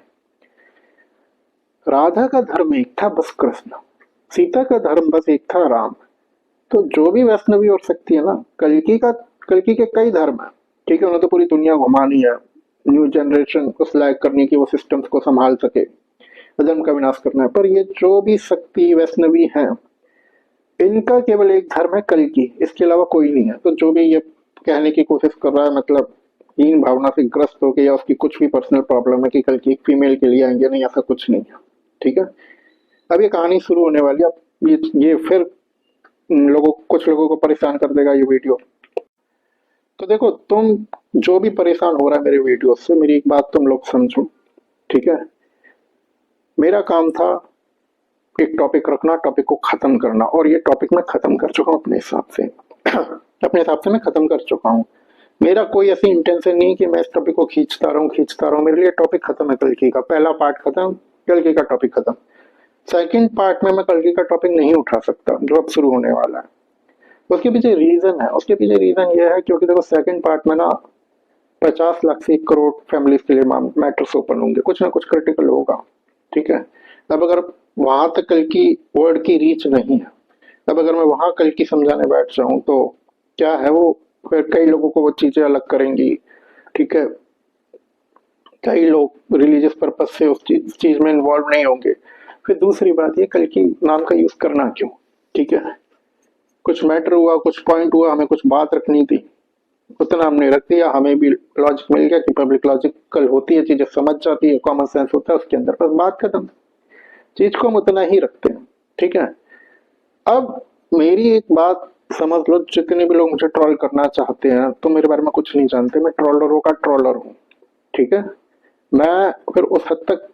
राधा का धर्म एक था, बस कृष्ण। सीता का धर्म बस एक था, राम। तो जो भी वैष्णवी और शक्ति है ना, कल्कि के कई धर्म है, ठीक है, उन्हें तो पूरी दुनिया घुमानी है, न्यू जनरेशन को सिलेक्ट करने की, वो सिस्टम्स को संभाल सके, धर्म का विनाश करना है। पर ये जो भी शक्ति वैष्णवी है, इनका केवल एक धर्म है, कल्कि, इसके अलावा कोई नहीं है। तो जो भी ये कहने की कोशिश कर रहा है, मतलब हीन भावना से ग्रस्त हो गया, या उसकी कुछ भी पर्सनल प्रॉब्लम है कि कल्कि एक फीमेल के लिए आएंगे, नहीं, ऐसा कुछ नहीं है, ठीक है। अब ये कहानी शुरू होने वाली है, अब ये फिर कुछ लोगों को परेशान कर देगा ये वीडियो। तो देखो, तुम जो भी परेशान हो रहा है मेरे वीडियो से, मेरी एक बात तुम लोग समझो, ठीक है। मेरा काम था एक टॉपिक रखना, टॉपिक को खत्म करना, और ये टॉपिक मैं खत्म कर चुका हूँ अपने हिसाब से अपने हिसाब से मैं खत्म कर चुका हूँ। मेरा कोई ऐसी इंटेंशन नहीं कि मैं इस टॉपिक को खींचता रहूं। मेरे लिए टॉपिक खत्म है, कल्कि का पहला पार्ट खत्म, कल्कि का टॉपिक खत्म। सेकंड पार्ट में मैं कल्कि का टॉपिक नहीं उठा सकता जो अब शुरू होने वाला है। उसके पीछे रीजन है, उसके पीछे रीजन ये है क्योंकि देखो, सेकंड पार्ट में ना 50 लाख से 1 करोड़ फैमिलीज के लिए मैटर्स ओपन होंगे, कुछ ना कुछ क्रिटिकल होगा, ठीक है। अब अगर वहां तक कल्कि वर्ड की रीच नहीं है, अब अगर मैं वहां कल्कि समझाने बैठ जाऊं तो क्या है, वो फिर कई लोगों को वो चीजें अलग करेंगी, ठीक है। कई लोग रिलीजियस पर्पज से उस चीज में इन्वॉल्व नहीं होंगे। फिर दूसरी बात ये, कल्कि नाम का यूज करना क्यों, ठीक है। कुछ मैटर हुआ, कुछ पॉइंट हुआ, हमें कुछ बात रखनी थी, उतना हमने रख दिया, हमें भी लॉजिक मिल गया कि पब्लिक लॉजिकल होती है, चीजें समझ जाती है, कॉमन सेंस होता है उसके अंदर, बस बात खत्म। चीज को हम उतना ही रखते हैं, ठीक है। अब मेरी एक बात समझ लो, जितने भी लोग मुझे ट्रोल करना चाहते हैं तो मेरे बारे में कुछ नहीं जानते, मैं ट्रोलरों का ट्रोलर हूँ, ठीक है। मैं फिर उस हद तक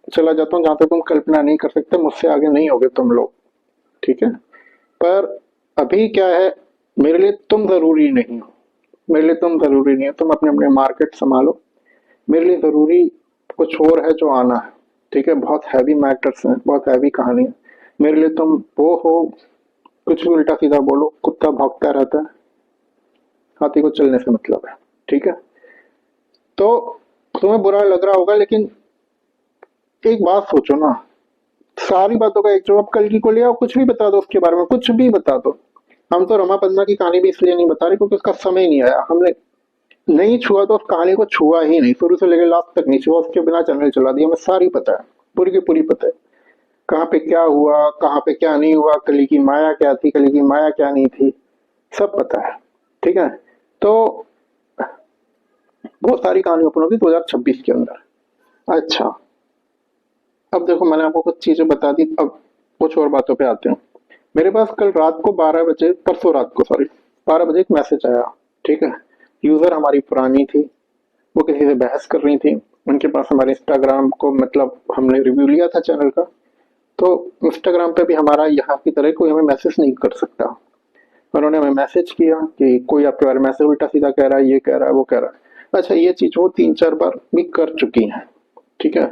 चला जाता हूँ जहां तक तुम कल्पना नहीं कर सकते, मुझसे आगे नहीं होगे तुम लोग, ठीक है। पर अभी क्या है, मेरे लिए तुम जरूरी नहीं हो, मेरे लिए तुम जरूरी नहीं है, तुम अपने अपने मार्केट संभालो। मेरे लिए जरूरी कुछ और है जो आना है, ठीक है। बहुत हैवी मैटर्स हैं, बहुत हैवी कहानी है। मेरे लिए तुम वो हो, कुछ भी उल्टा सीधा बोलो, कुत्ता भौंकता रहता है, हाथी को चलने से मतलब है, ठीक है। तो तुम्हें बुरा लग रहा होगा, लेकिन एक बात सोचो ना, सारी बातों का एक जवाब कल की को ले आओ, कुछ भी बता दो उसके बारे में, कुछ भी बता दो। हम तो रमा पद्मा की कहानी भी इसलिए नहीं बता रहे क्योंकि उसका समय नहीं आया, हमने नहीं छुआ तो उस कहानी को छुआ ही नहीं, शुरू से लेकर लास्ट तक नहीं छुआ, उसके बिना चैनल चला दिया। हमें सारी पता है, पूरी की पूरी पता है, कहाँ पे क्या हुआ, कहाँ पे क्या नहीं हुआ, कली की माया क्या थी, कली की माया क्या नहीं थी, सब पता है। ठीक है, तो बहुत सारी कहानी अपन होगी 2026 के अंदर। अच्छा, अब देखो मैंने आपको कुछ चीजें बता दी, अब कुछ और बातों पे आते हैं। मेरे पास कल रात को 12 बजे, परसों रात को सॉरी, 12 बजे एक मैसेज आया। ठीक है, यूजर हमारी पुरानी थी, वो किसी से बहस कर रही थी, उनके पास हमारे इंस्टाग्राम को, मतलब हमने रिव्यू लिया था चैनल का, तो इंस्टाग्राम पे भी हमारा यहाँ की तरह कोई हमें मैसेज नहीं कर सकता। उन्होंने हमें मैसेज किया कि कोई आपके बारे में ऐसे उल्टा सीधा कह रहा है, ये कह रहा है, वो कह रहा है। अच्छा, ये चीज वो 3-4 बार भी कर चुकी हैं। ठीक है,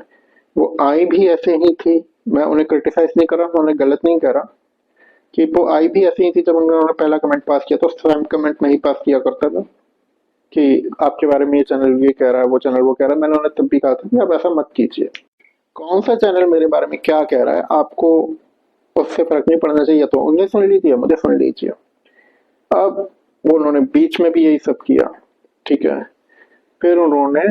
वो आई भी ऐसे ही थी, मैं उन्हें क्रिटिसाइज नहीं कर रहा, मैं उन्हें गलत नहीं कह रहा, कि वो आई भी ऐसे ही थी। जब उन्होंने पहला कमेंट पास किया तो सेम कमेंट में ही पास किया करता था कि आपके बारे में ये चैनल ये कह रहा है, वो चैनल वो कह रहा है। मैंने उन्हें तब भी कहा था कि आप ऐसा मत कीजिए, कौन सा चैनल मेरे बारे में क्या कह रहा है आपको उससे फर्क नहीं पड़ना चाहिए, तो उन्हें सुन लीजिए, मुझे सुन लीजिए। अब वो उन्होंने बीच में भी यही सब किया। ठीक है, फिर उन्होंने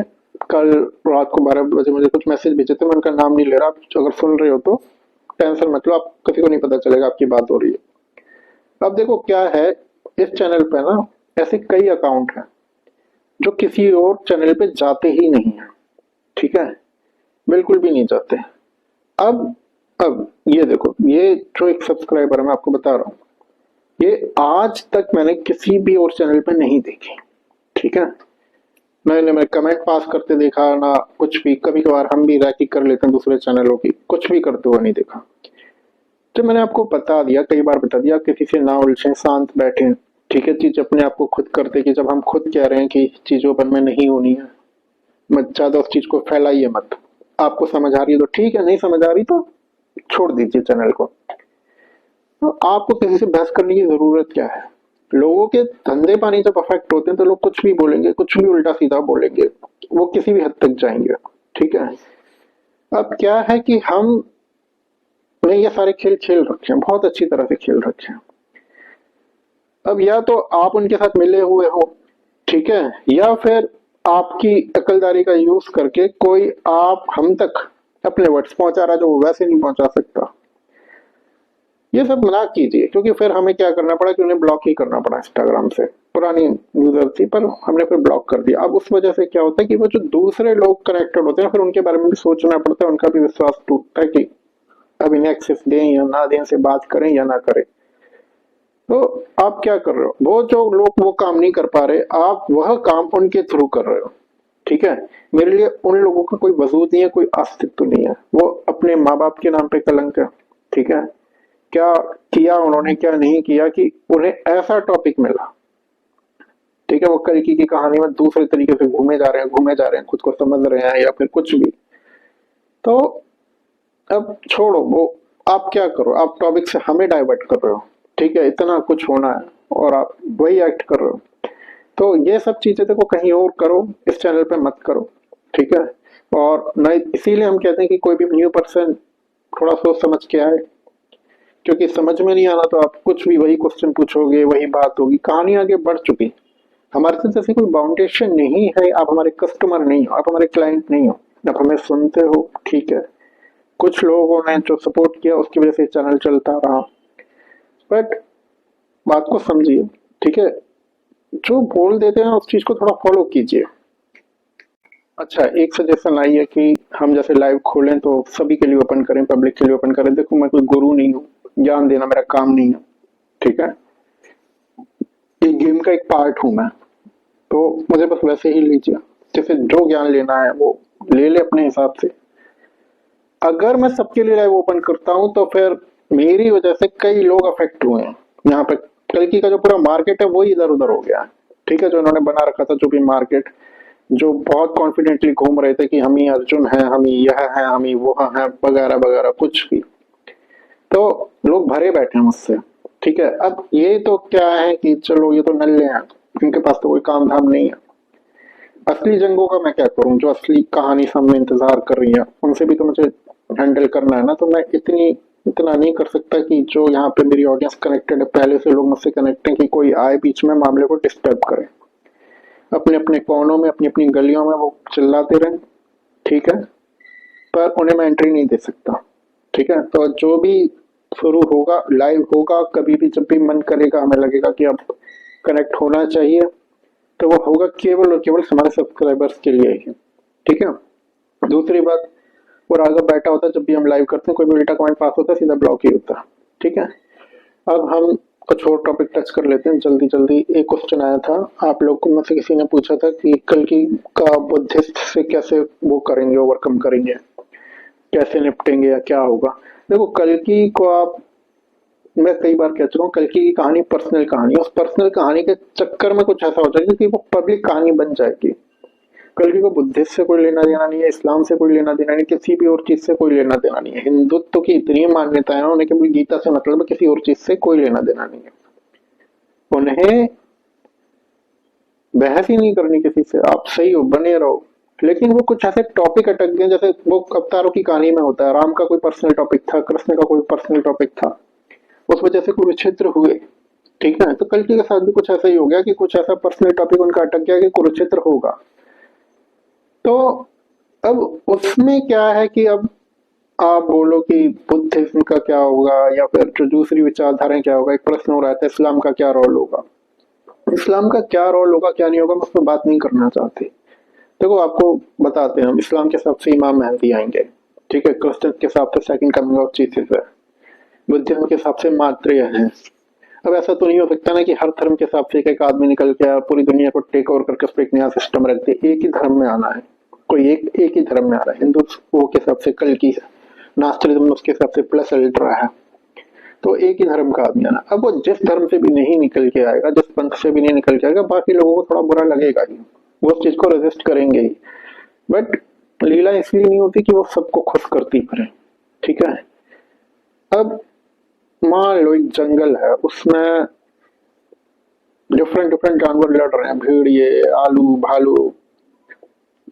कल रात को 12 बजे मुझे कुछ मैसेज भेजे थे, मैं उनका नाम नहीं ले रहा, आप अगर सुन रहे हो तो टेंशन मत लो, आप किसी को नहीं पता चलेगा आपकी बात हो रही है। अब देखो क्या है, इस चैनल पे ना ऐसे कई अकाउंट हैं जो किसी और चैनल पे जाते ही नहीं है। ठीक है, बिल्कुल भी नहीं जाते। अब अब ये देखो, ये जो एक सब्सक्राइबर है मैं आपको बता रहा हूँ, ये आज तक मैंने किसी भी और चैनल पे नहीं देखी। ठीक है, मैंने मैं कमेंट पास करते देखा ना कुछ भी, कभी कभार हम भी रैकी कर लेते हैं दूसरे चैनलों की, कुछ भी करते हुए नहीं देखा। तो मैंने आपको बता दिया, कई बार बता दिया, किसी से ना उलझे, शांत बैठे। ठीक है, चीज अपने आप को खुद करते, कि जब हम खुद कह रहे हैं कि चीजों पर में नहीं होनी है, मत ज्यादा उस चीज को फैलाइए मत। आपको समझ आ रही है तो ठीक है, नहीं समझ आ रही तो छोड़ दीजिए चैनल को। तो आपको किसी से बहस करने की जरूरत क्या है? लोगों के धंधे पानी जब अफेक्ट होते हैं तो लोग कुछ भी बोलेंगे, कुछ भी उल्टा सीधा बोलेंगे, वो किसी भी हद तक जाएंगे। ठीक है, अब क्या है कि हम ने ये सारे खेल खेल रखे हैं, बहुत अच्छी तरह से खेल रखे हैं। अब या तो आप उनके साथ मिले हुए हो, ठीक है, या फिर आपकी अकलदारी का यूज करके कोई आप हम तक अपने वर्ड्स पहुंचा रहा है जो वो वैसे नहीं पहुंचा सकता। ये सब मना कीजिए, क्योंकि फिर हमें क्या करना पड़ा कि उन्हें ब्लॉक ही करना पड़ा इंस्टाग्राम से। पुरानी यूजर थी पर हमने फिर ब्लॉक कर दिया। अब उस वजह से क्या होता है कि वो जो दूसरे लोग कनेक्टेड होते हैं फिर उनके बारे में भी सोचना पड़ता है, उनका भी विश्वास टूटता है कि अब इन्हें एक्सेस दें या ना दें, से बात करें या ना करें। तो आप क्या कर रहे हो, वो जो लोग वो काम नहीं कर पा रहे, आप वह काम उनके थ्रू कर रहे हो। ठीक है, मेरे लिए उन लोगों का कोई वजूद नहीं है, कोई अस्तित्व नहीं है, वो अपने माँ बाप के नाम पे कलंक है। ठीक है, क्या किया उन्होंने, क्या नहीं किया कि उन्हें ऐसा टॉपिक मिला। ठीक है, वो कल्कि की कहानी में दूसरे तरीके से घूमे जा रहे हैं, घूमे जा रहे हैं, खुद को समझ रहे हैं या फिर कुछ भी। तो अब छोड़ो वो, आप क्या करो, आप टॉपिक से हमें डाइवर्ट कर रहे हो। ठीक है, इतना कुछ होना है और आप वही एक्ट कर रहे हो। तो ये सब चीजें देखो कहीं और करो, इस चैनल पे मत करो। ठीक है, और न इसीलिए हम कहते हैं कि कोई भी न्यू पर्सन थोड़ा सोच समझ के आए, क्योंकि समझ में नहीं आना तो आप कुछ भी वही क्वेश्चन पूछोगे, वही बात होगी, कहानी आगे बढ़ चुकी। हमारे साथ जैसे कोई बाउंडेशन नहीं है, आप हमारे कस्टमर नहीं हो, आप हमारे क्लाइंट नहीं हो, आप हमें सुनते हो। ठीक है, कुछ लोगों ने जो सपोर्ट किया उसकी वजह से चैनल चलता रहा, बट बात को समझिए। ठीक है, जो बोल देते हैं उस चीज को थोड़ा फॉलो कीजिए। अच्छा, एक सजेशन आई है कि हम जैसे लाइव खोलें तो सभी के लिए ओपन करें, पब्लिक के लिए ओपन करें। देखो मैं कोई गुरु नहीं हूँ, ज्ञान देना मेरा काम नहीं है। ठीक है, ये गेम का एक पार्ट हूं मैं, तो मुझे बस वैसे ही लीजिए, जैसे जो ज्ञान लेना है वो ले ले अपने हिसाब से। अगर मैं सबके लिए लाइव ओपन करता हूं तो फिर मेरी वजह से कई लोग अफेक्ट हुए हैं। यहाँ पे कल्कि का जो पूरा मार्केट है वो इधर उधर हो गया है। ठीक है, जो इन्होंने बना रखा था जो भी मार्केट, जो बहुत कॉन्फिडेंटली घूम रहे थे कि हम ही अर्जुन हैं, हम ही यह है, हम ही वो हैं, वगैरह वगैरह कुछ भी, तो लोग भरे बैठे हैं मुझसे। ठीक है, अब ये तो क्या है कि चलो ये तो नल्ले हैं, इनके पास तो कोई काम धाम नहीं है। असली जंगों का मैं क्या करूं, जो असली कहानी सामने इंतजार कर रही है उनसे भी तो मुझे हैंडल करना है ना। तो मैं इतना नहीं कर सकता कि जो यहाँ पे मेरी ऑडियंस कनेक्टेड है, पहले से लोग मुझसे कनेक्ट हैं, कि कोई आए बीच में मामले को डिस्टर्ब करे। अपने अपने कोनों में, अपनी अपनी गलियों में वो चिल्लाते रहें, ठीक है, पर उन्हें मैं एंट्री नहीं दे सकता। ठीक है, तो जो भी शुरू होगा, लाइव होगा, कभी भी जब भी मन करेगा, हमें लगेगा कि अब कनेक्ट होना चाहिए, तो वो होगा केवल और केवल हमारे सब्सक्राइबर्स के लिए ही। ठीक है। दूसरी बात, वो राघव बैठा होता है जब भी हम लाइव करते हैं, कोई भी उल्टा कमेंट पास होता है सीधा ब्लॉक ही होता है। ठीक है। अब हम कुछ और टॉपिक टच कर लेते हैं जल्दी जल्दी। एक क्वेश्चन आया था आप लोग को, में से किसी ने पूछा था कि कल की का बुद्धिस्ट से कैसे वो करेंगे, ओवरकम करेंगे, कैसे निपटेंगे या क्या होगा। देखो, कल की को आप, मैं कई बार कह चुका हूँ, कल की कहानी पर्सनल कहानी, उस पर्सनल कहानी के चक्कर में कुछ ऐसा हो जाएगा कि वो पब्लिक कहानी बन जाएगी। कल की को बुद्धिस्ट से कोई लेना देना नहीं है, इस्लाम से कोई लेना देना नहीं, किसी भी और चीज से कोई लेना देना नहीं है। हिंदुत्व की इतनी मान्यता है, उन्हें केवल गीता से मतलब है, किसी और चीज से कोई लेना देना नहीं है। उन्हें बहस ही नहीं करनी किसी से, आप सही हो, बने रहो। लेकिन वो कुछ ऐसे टॉपिक अटक गए, जैसे वो अवतारों की कहानी में होता है, राम का कोई पर्सनल टॉपिक था, कृष्ण का कोई पर्सनल टॉपिक था, उस वजह से कुरुक्षेत्र हुए। ठीक है, तो कल के साथ भी कुछ ऐसा ही हो गया कि कुछ ऐसा पर्सनल टॉपिक उनका अटक गया कि कुरुक्षेत्र होगा। तो अब उसमें क्या है कि अब आप बोलो कि बुद्धिज्म का क्या होगा, या फिर जो दूसरी विचारधाराएं क्या होगा। एक प्रश्न हो रहा था, इस्लाम का क्या रोल होगा। इस्लाम का क्या रोल होगा, क्या नहीं होगा, मैं उस पर बात नहीं करना चाहती। देखो, आपको बताते हैं, हम इस्लाम के हिसाब से इमाम मेहदी आएंगे। ठीक है, क्रिश्चियन के हिसाब से सेकंड कमिंग ऑफ जीसस है, बुद्धिज्म के हिसाब से मात्रेय है। अब ऐसा तो नहीं हो सकता ना कि हर धर्म के हिसाब से एक आदमी निकल के पूरी दुनिया को टेक ओवर करके उस पर एक नया सिस्टम रख दे। एक ही धर्म में आना है, कोई एक ही धर्म में आ रहा है। हिंदू वो के हिसाब से कल की है, नास्तिज्म उसके हिसाब से प्लस अल्ट्रा है, तो एक ही धर्म का आदमी आना। अब वो जिस धर्म से भी नहीं निकल के आएगा, जिस पंथ से भी नहीं निकल के आएगा, बाकी लोगों को थोड़ा बुरा लगेगा ही, वो उस चीज को रेजिस्ट करेंगे ही। बट लीला इसलिए नहीं होती कि वो सबको खुश करती फिरे। ठीक है। अब मान लो एक जंगल है, उसमें डिफरेंट डिफरेंट जानवर लड़ रहे हैं, भेड़िए, आलू, भालू,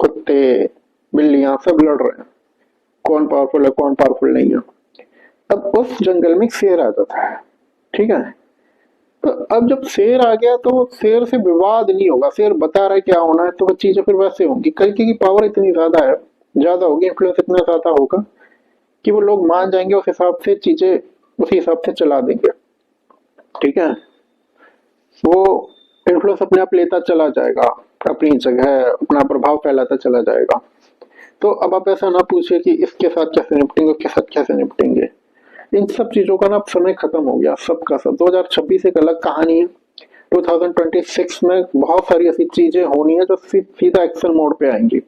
कुत्ते, बिल्लियां, सब लड़ रहे हैं, कौन पावरफुल है कौन पावरफुल नहीं है। अब उस जंगल में एक शेर आ जाता है। ठीक है, तो अब जब शेर आ गया तो शेर से विवाद नहीं होगा, शेर बता रहा है क्या होना है, तो वो चीजें फिर वैसे होंगी। कल की पावर इतनी ज्यादा है, ज्यादा होगी, इन्फ्लुएंस इतना ज्यादा होगा कि वो लोग मान जाएंगे, उस हिसाब से चीजें उसी हिसाब से चला देंगे। ठीक है, वो इन्फ्लुएंस अपने आप लेता चला जाएगा, अपनी जगह अपना प्रभाव फैलाता चला जाएगा। तो अब आप ऐसा ना पूछिए कि इसके साथ कैसे निपटेंगे, उसके साथ कैसे निपटेंगे। इन सब चीजों का ना समय खत्म हो गया, सबका सब। 2026 एक अलग कहानी है, 2026 में बहुत सारी ऐसी चीजें होनी है जो सीधा एक्शन मोड पे आएंगी।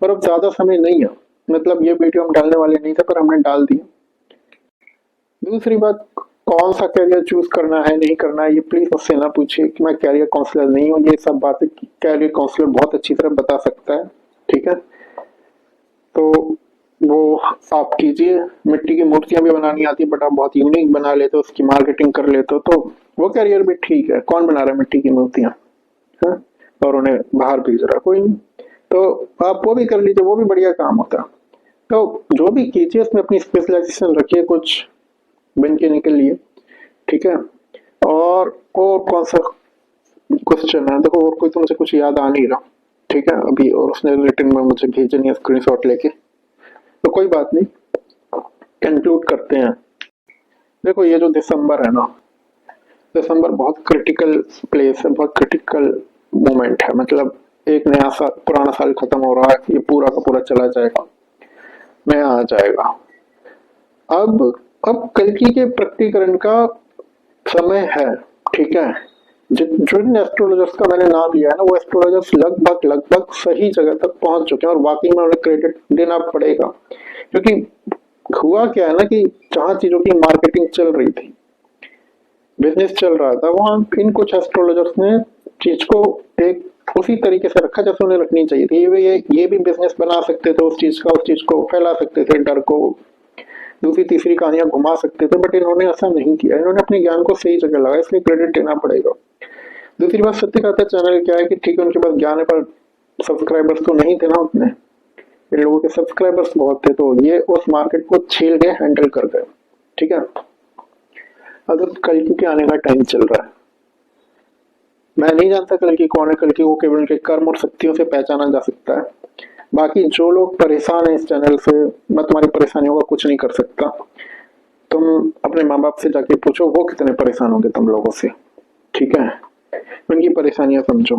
और अब ज्यादा समय नहीं है, मतलब ये वीडियो हम डालने वाले नहीं थे पर हमने डाल दिया। दूसरी बात, कौन सा कैरियर चूज करना है नहीं करना है, ये प्लीज मुझसे ना पूछिए कि मैं कैरियर काउंसलर नहीं हूँ। ये सब बातें कैरियर काउंसलर बहुत अच्छी तरह बता सकता है। ठीक है, तो वो आप कीजिए। मिट्टी की मूर्तियां भी बनानी आती है, बट आप बहुत यूनिक बना लेते हो, उसकी मार्केटिंग कर लेते हो, तो वो कैरियर भी ठीक है। कौन बना रहा है मिट्टी की मूर्तियां और उन्हें बाहर भेज रहा है, कोई नहीं। तो आप वो भी कर लीजिए, वो भी बढ़िया काम होता है। तो जो भी कीजिए उसमें अपनी स्पेशलाइजेशन रखिए, कुछ बन के निकल लिए। ठीक है, और कौन सा क्वेश्चन है, देखो और कोई तो मुझे कुछ याद आ नहीं रहा। ठीक है, अभी और उसने रिटर्न में मुझे भेजनी है स्क्रीनशॉट लेके, तो कोई बात नहीं, कंक्लूड करते हैं। देखो, ये जो दिसंबर है ना, दिसंबर बहुत क्रिटिकल प्लेस है, बहुत क्रिटिकल मोमेंट है। मतलब एक नया साल, पुराना साल खत्म हो रहा है, ये पूरा का पूरा चला जाएगा, नया आ जाएगा। अब कल्कि के प्रकटीकरण का समय है। ठीक है, जिन एस्ट्रोलॉजर्स का मैंने नाम लिया है ना, वो एस्ट्रोलॉजर्स लगभग सही जगह तक पहुंच चुके हैं, और वाकई में उन्हें क्रेडिट देना पड़ेगा। क्योंकि हुआ क्या है ना कि जहां चीजों की मार्केटिंग चल रही थी, बिजनेस चल रहा था, वहां इन कुछ एस्ट्रोलॉजर्स ने चीज को एक उसी तरीके से रखा जैसे उन्हें रखनी चाहिए थी। ये भी बिजनेस बना सकते थे, उस चीज को फैला सकते थे, डर को, दूसरी तीसरी कहानियां घुमा सकते थे, बट इन्होंने ऐसा नहीं किया। इन्होंने अपने ज्ञान को सही जगह लगाया, इसलिए क्रेडिट देना पड़ेगा। दूसरी बात, सत्य कहता चैनल क्या है कि ठीक है, उनके पास ज्ञान है, पर सब्सक्राइबर्स तो नहीं थे ना उतने, इन लोगों के सब्सक्राइबर्स बहुत थे, तो ये उस मार्केट को छील के हैंडल कर गए। ठीक है, अब कल्कि के आने का टाइम चल रहा है। मैं नहीं जानता कल्कि कौन है, कल्कि को केवल उनके कर्म और शक्तियों से पहचाना जा सकता है। बाकी जो लोग परेशान हैं इस चैनल से, मैं तुम्हारी परेशानियों का कुछ नहीं कर सकता। तुम अपने माँ बाप से जाके पूछो वो कितने परेशान होंगे तुम लोगों से। ठीक है, उनकी परेशानियां समझो।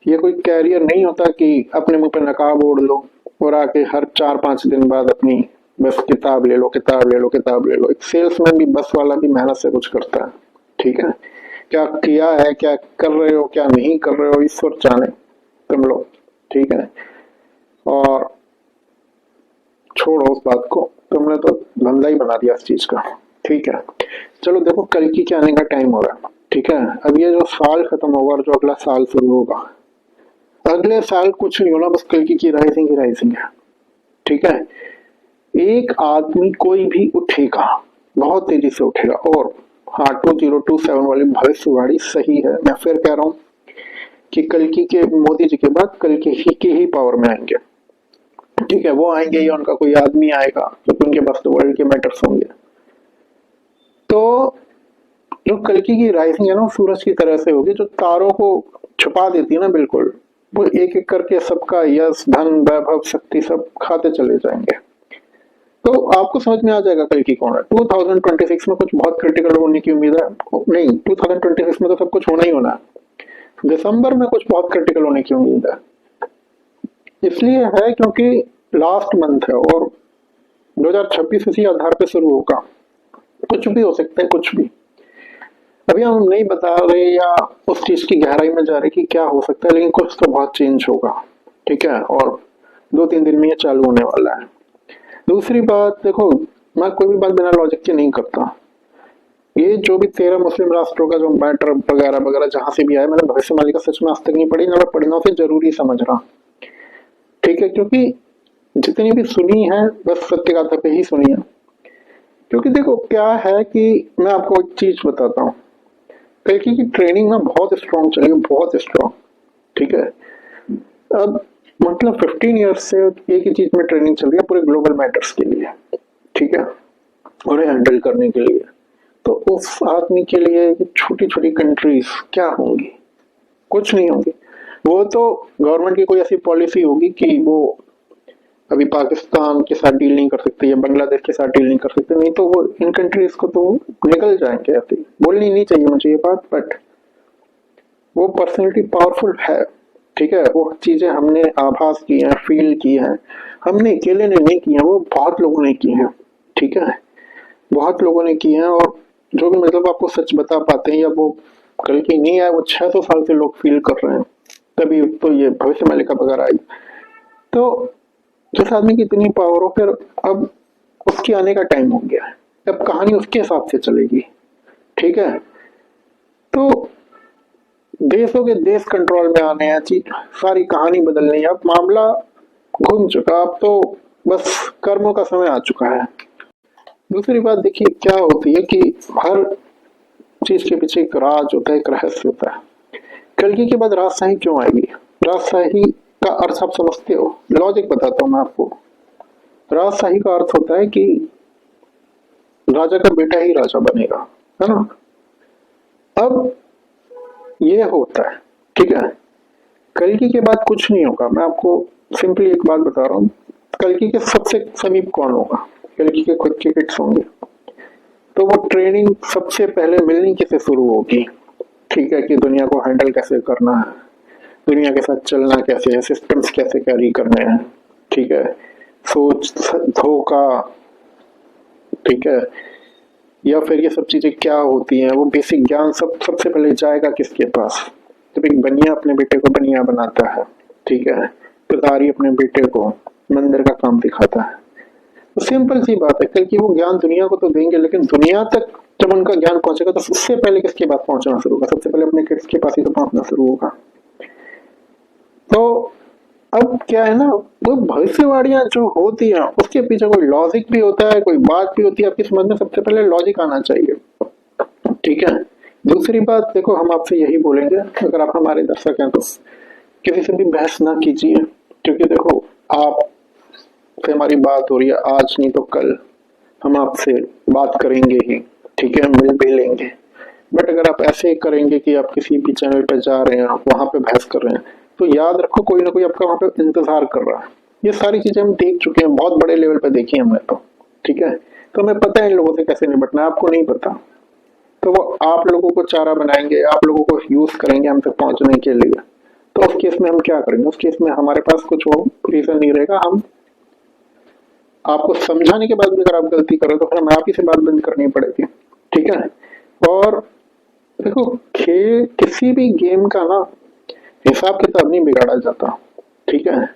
ये कोई कैरियर नहीं होता कि अपने मुंह पे नकाब ओढ़ लो और आके हर 4-5 दिन बाद अपनी बस किताब ले लो, किताब ले लो, किताब ले लो। एक सेल्समैन भी, बस वाला भी मेहनत से कुछ करता है। ठीक है, क्या किया है, क्या कर रहे हो, क्या नहीं कर रहे हो, ईश्वर जाने तुम लोग। ठीक है, और छोड़ो उस बात को, तुमने तो धंधा ही बना दिया इस चीज का। ठीक है, चलो देखो कल्कि के आने का टाइम हो रहा है। ठीक है, अब ये जो साल खत्म होगा और जो अगला साल शुरू होगा, अगले साल कुछ नहीं होना, बस कल्कि की राइजिंग ही राइजिंग है। ठीक है, एक आदमी कोई भी उठेगा, बहुत तेजी से उठेगा। और हाँ, 2027 वाली भविष्यवाणी सही है। मैं फिर कह रहा हूँ कि कल्कि के, मोदी जी के बाद कल्कि ही पावर में आएंगे। ठीक है, वो आएंगे या उनका कोई आदमी आएगा, क्योंकि उनके पास तो वर्ल्ड के मैटर्स होंगे। तो जो कल्कि की राइजिंग है ना, सूरज की तरह से होगी, जो तारों को छुपा देती है ना बिल्कुल, वो एक एक करके सबका यश, धन, वैभव, शक्ति सब खाते चले जाएंगे। तो आपको समझ में आ जाएगा कल्कि कौन है। 2026 में कुछ बहुत क्रिटिकल होने की उम्मीद है नहीं, 2026 में तो सब कुछ होना ही होना है। दिसंबर में कुछ बहुत क्रिटिकल होने की उम्मीद है, इसलिए है क्योंकि लास्ट मंथ है और 2026 इसी आधार पे शुरू होगा। कुछ भी हो सकता है, कुछ भी। अभी हम नहीं बता रहे या उस चीज की गहराई में जा रहे कि क्या हो सकता है, लेकिन कुछ तो बहुत चेंज होगा। ठीक है, और 2-3 दिन में ये चालू होने वाला है। दूसरी बात देखो, मैं कोई भी बात बिना लॉजिक के नहीं करता। ये जो भी 13 मुस्लिम राष्ट्रों का जो मैटर वगैरह वगैरह जहां से भी आया, मैंने भविष्यवाणी का सच में आज तक नहीं पढ़ी, ना मैं पढ़ना से जरूरी समझ रहा। ठीक है, क्योंकि जितनी भी सुनी है बस सत्य गाथा पे ही सुनी है। क्योंकि देखो क्या है कि मैं आपको एक चीज बताता हूँ, कल्कि की ट्रेनिंग ना बहुत स्ट्रॉन्ग चली है, बहुत स्ट्रॉन्ग। ठीक है, अब मतलब 15 ईयर्स से एक ही चीज में ट्रेनिंग चल रही है पूरे ग्लोबल मैटर्स के लिए। ठीक है, उन्हें हैंडल करने के लिए। तो उस आदमी के लिए छोटी छोटी कंट्रीज क्या होंगी, कुछ नहीं होंगी। वो तो गवर्नमेंट की कोई ऐसी पॉलिसी होगी कि वो अभी पाकिस्तान के साथ डील नहीं कर सकते या बांग्लादेश के साथ डील नहीं कर सकते, नहीं तो वो इन कंट्रीज को तो निकल जाएंगे। ऐसे बोलनी नहीं चाहिए मुझे ये बात, बट वो पर्सनैलिटी पावरफुल है। ठीक है, वो चीजें हमने आभास की हैं, फील की हैं, हमने अकेले ने नहीं की हैं, वो बहुत लोगों ने की हैं। ठीक है, बहुत लोगों ने की हैं, और जो भी मतलब आपको सच बता पाते हैं या वो कल्कि नहीं आया, वो 600 साल से लोग फील कर रहे हैं, तभी तो ये भविष्यवाणी वगैरह आई। तो जिस आदमी की इतनी पावर हो, फिर अब उसके आने का टाइम हो गया है, अब कहानी उसके हिसाब से चलेगी। ठीक है, तो देशों के देश कंट्रोल में आने हैं, सारी कहानी बदलनी है, अब मामला घूम चुका, अब तो बस कर्मों का समय आ चुका है। दूसरी बात देखिए क्या होती है कि हर चीज के पीछे एक राज होता है, एक रहस्य होता है। कल्कि के बाद राजशाही क्यों आएगी? राजशाही का अर्थ आप समझते हो? लॉजिक बताता हूं मैं आपको। राजशाही का अर्थ होता है कि राजा का बेटा ही राजा बनेगा, है ना। अब ये होता है, ठीक है। कल्कि के बाद कुछ नहीं होगा। मैं आपको सिंपली एक बात बता रहा हूँ, कल्कि के सबसे समीप कौन होगा? कल्कि के खुद के किड्स होंगे। तो वो ट्रेनिंग सबसे पहले मिलनी किसे शुरू होगी, ठीक है, कि दुनिया को हैंडल कैसे करना है, दुनिया के साथ चलना कैसे है, सिस्टम्स कैसे कैरी करने हैं, ठीक है, सोच, धोखा, ठीक है, या फिर ये सब चीजें क्या होती हैं, वो बेसिक ज्ञान सबसे पहले जाएगा किसके पास? जब एक बनिया अपने बेटे को बनिया बनाता है, ठीक है, पुजारी अपने बेटे को मंदिर का काम दिखाता है, तो सिंपल सी बात है, क्योंकि वो ज्ञान दुनिया को तो देंगे, लेकिन दुनिया तक जब उनका ज्ञान पहुंचेगा तो सबसे पहले किसके पास पहुंचना शुरू होगा? सबसे पहले अपने किड्स के पास ही तो पहुंचना शुरू होगा। तो अब क्या है ना, वो भविष्यवाणियां जो होती हैं उसके पीछे कोई लॉजिक भी होता है, कोई बात भी होती है। आपकी समझ में सबसे पहले लॉजिक आना चाहिए, ठीक है। दूसरी बात देखो, हम आपसे यही बोलेंगे, अगर आप हमारे दर्शक हैं तो, किसी से भी बहस ना कीजिए, क्योंकि देखो आप से हमारी बात हो रही है, आज नहीं तो कल हम आपसे बात करेंगे ही, ठीक है, मिल भी लेंगे। बट अगर आप ऐसे करेंगे कि आप किसी भी चैनल पे जा रहे हैं, वहां पे बहस कर रहे हैं, तो याद रखो कोई ना कोई आपका वहां पे इंतजार कर रहा है। ये सारी चीजें हम देख चुके हैं, बहुत बड़े लेवल पे देखी है हमने तो, ठीक है। तो हमें पता है इन लोगों से कैसे निपटना है, आपको नहीं पता। तो वो आप लोगों को चारा बनाएंगे, आप लोगों को यूज करेंगे हम तक पहुंचने के लिए। तो उस केस में हम क्या करेंगे? उस केस में हमारे पास कुछ वो रीजन नहीं रहेगा। हम आपको समझाने के बाद भी अगर आप गलती करो तो फिर हमें आप ही से बात बंद करनी पड़ेगी, ठीक है। और देखो, खेल किसी भी गेम का ना हिसाब किताब नहीं बिगाड़ा जाता, ठीक है,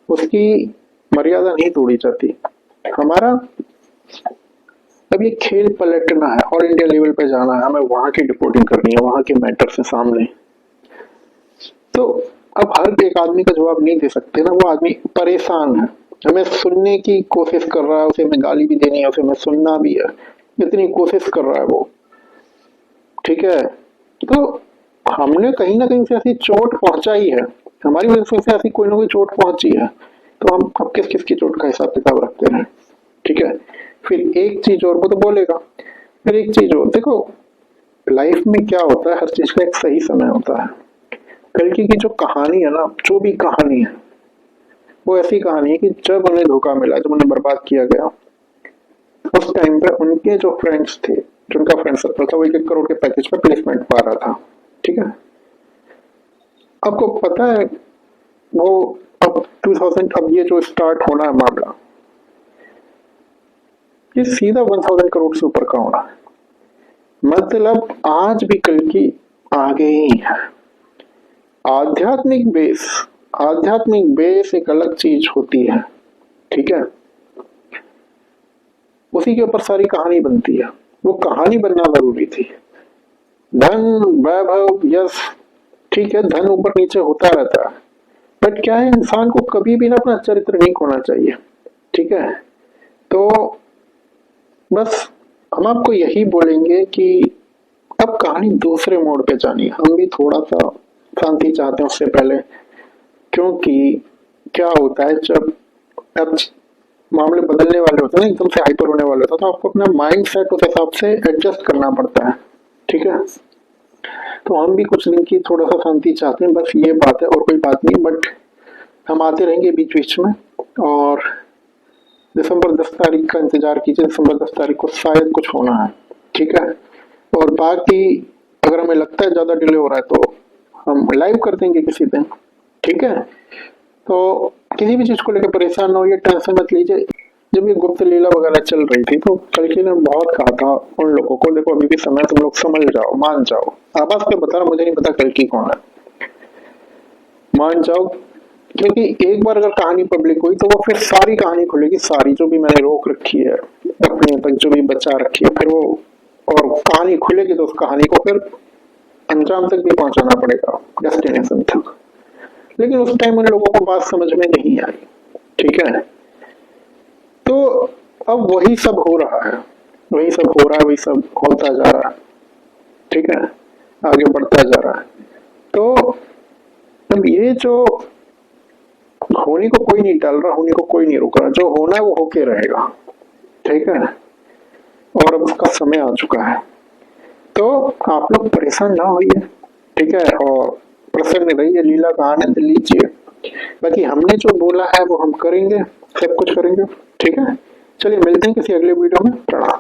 उसकी मर्यादा नहीं तोड़ी जाती। हमारा अब ये खेल पलटना है और इंडिया लेवल पे जाना है, हमें वहां की रिपोर्टिंग करनी है, वहां के मैटर से सामने। तो अब हर एक आदमी का जवाब नहीं दे सकते ना, वो आदमी परेशान है, हमें सुनने की कोशिश कर रहा है, उसे हमें गाली भी देनी है, उसे हमें सुनना भी है, इतनी कोशिश कर रहा है वो, ठीक है। तो हमने कहीं ना कहीं से ऐसी चोट पहुंचाई है, हमारी वजह से ऐसी कोई ना कोई चोट पहुंची है, तो हम अब किस किस की चोट का हिसाब किताब रखते हैं, ठीक है। फिर एक चीज और, वो तो बोलेगा, फिर एक चीज और, देखो लाइफ में क्या होता है, हर चीज का एक सही समय होता है। कल्कि की जो कहानी है ना, जो भी कहानी है, वो ऐसी कहानी है कि जब उन्हें धोखा मिला, जब उन्हें बर्बाद किया गया, उस टाइम पे उनके जो फ्रेंड्स थे, जो उनका फ्रेंड सर्कल था, वो 1-1 करोड़ के पैकेज पे प्लेसमेंट पा रहा था, ठीक है। आपको पता है वो अब 2000, अब ये जो स्टार्ट होना है मामला, ये सीधा 1000 करोड़ से ऊपर का होना है। मतलब आज भी कल की आगे ही है। आध्यात्मिक बेस एक अलग चीज होती है, ठीक है, उसी के ऊपर सारी कहानी बनती है। वो कहानी बनना जरूरी थी। धन, वैभव, यश, ठीक है, धन ऊपर नीचे होता रहता है, बट क्या है, इंसान को कभी भी ना अपना चरित्र नहीं खोना चाहिए, ठीक है। तो बस हम आपको यही बोलेंगे कि अब कहानी दूसरे मोड़ पे जानी है। हम भी थोड़ा सा शांति चाहते हैं उससे पहले, क्योंकि क्या होता है, जब अब मामले बदलने वाले होते हैं ना, एकदम से हाइपर होने वाले होते हैं, तो आपको अपना माइंड सेट उस हिसाब से एडजस्ट करना पड़ता है, ठीक है। तो हम भी कुछ दिन की थोड़ा सा शांति चाहते हैं, बस ये बात है, और कोई बात नहीं। बट हम आते रहेंगे बीच बीच में, और दिसंबर 10 तारीख का इंतजार कीजिए। दिसंबर 10 तारीख को शायद कुछ होना है, ठीक है। और बाकी अगर हमें लगता है ज्यादा डिले हो रहा है तो हम लाइव कर देंगे किसी दिन, ठीक है। तो किसी भी चीज को लेकर परेशान ना होइए, टेंशन मत लीजिए। जब ये गुप्त लीला वगैरह चल रही थी तो कल्कि ने बहुत कहा था उन लोगों को, देखो अभी भी समय, तुम लोग समझ जाओ, मान जाओ। आवाज पे बता रहा, मुझे नहीं पता कल्कि कौन है, मान जाओ। क्योंकि एक बार अगर कहानी पब्लिक हुई तो वो फिर सारी कहानी खुलेगी, सारी जो भी मैंने रोक रखी है अपने तक, जो भी बचा रखी है, फिर वो और कहानी खुलेगी तो उस कहानी को फिर अंजाम तक भी पहुंचाना पड़ेगा, डेस्टिनेशन तक। लेकिन उस टाइम उन लोगों को बात समझ में नहीं आई, ठीक है। तो अब वही सब हो रहा है, वही सब हो रहा है, वही सब होता जा रहा है, ठीक है, आगे बढ़ता जा रहा है। तो अब ये जो होने को कोई नहीं टाल रहा, होने को कोई नहीं रोक रहा, जो होना है वो होके रहेगा, ठीक है। और अब उसका समय आ चुका है, तो आप लोग परेशान ना होइए, ठीक है, और प्रसन्न रहिए, लीला का आनंद लीजिए। बाकी हमने जो बोला है वो हम करेंगे, सब कुछ करेंगे, ठीक है। चलिए मिलते हैं किसी अगले वीडियो में। प्रणाम।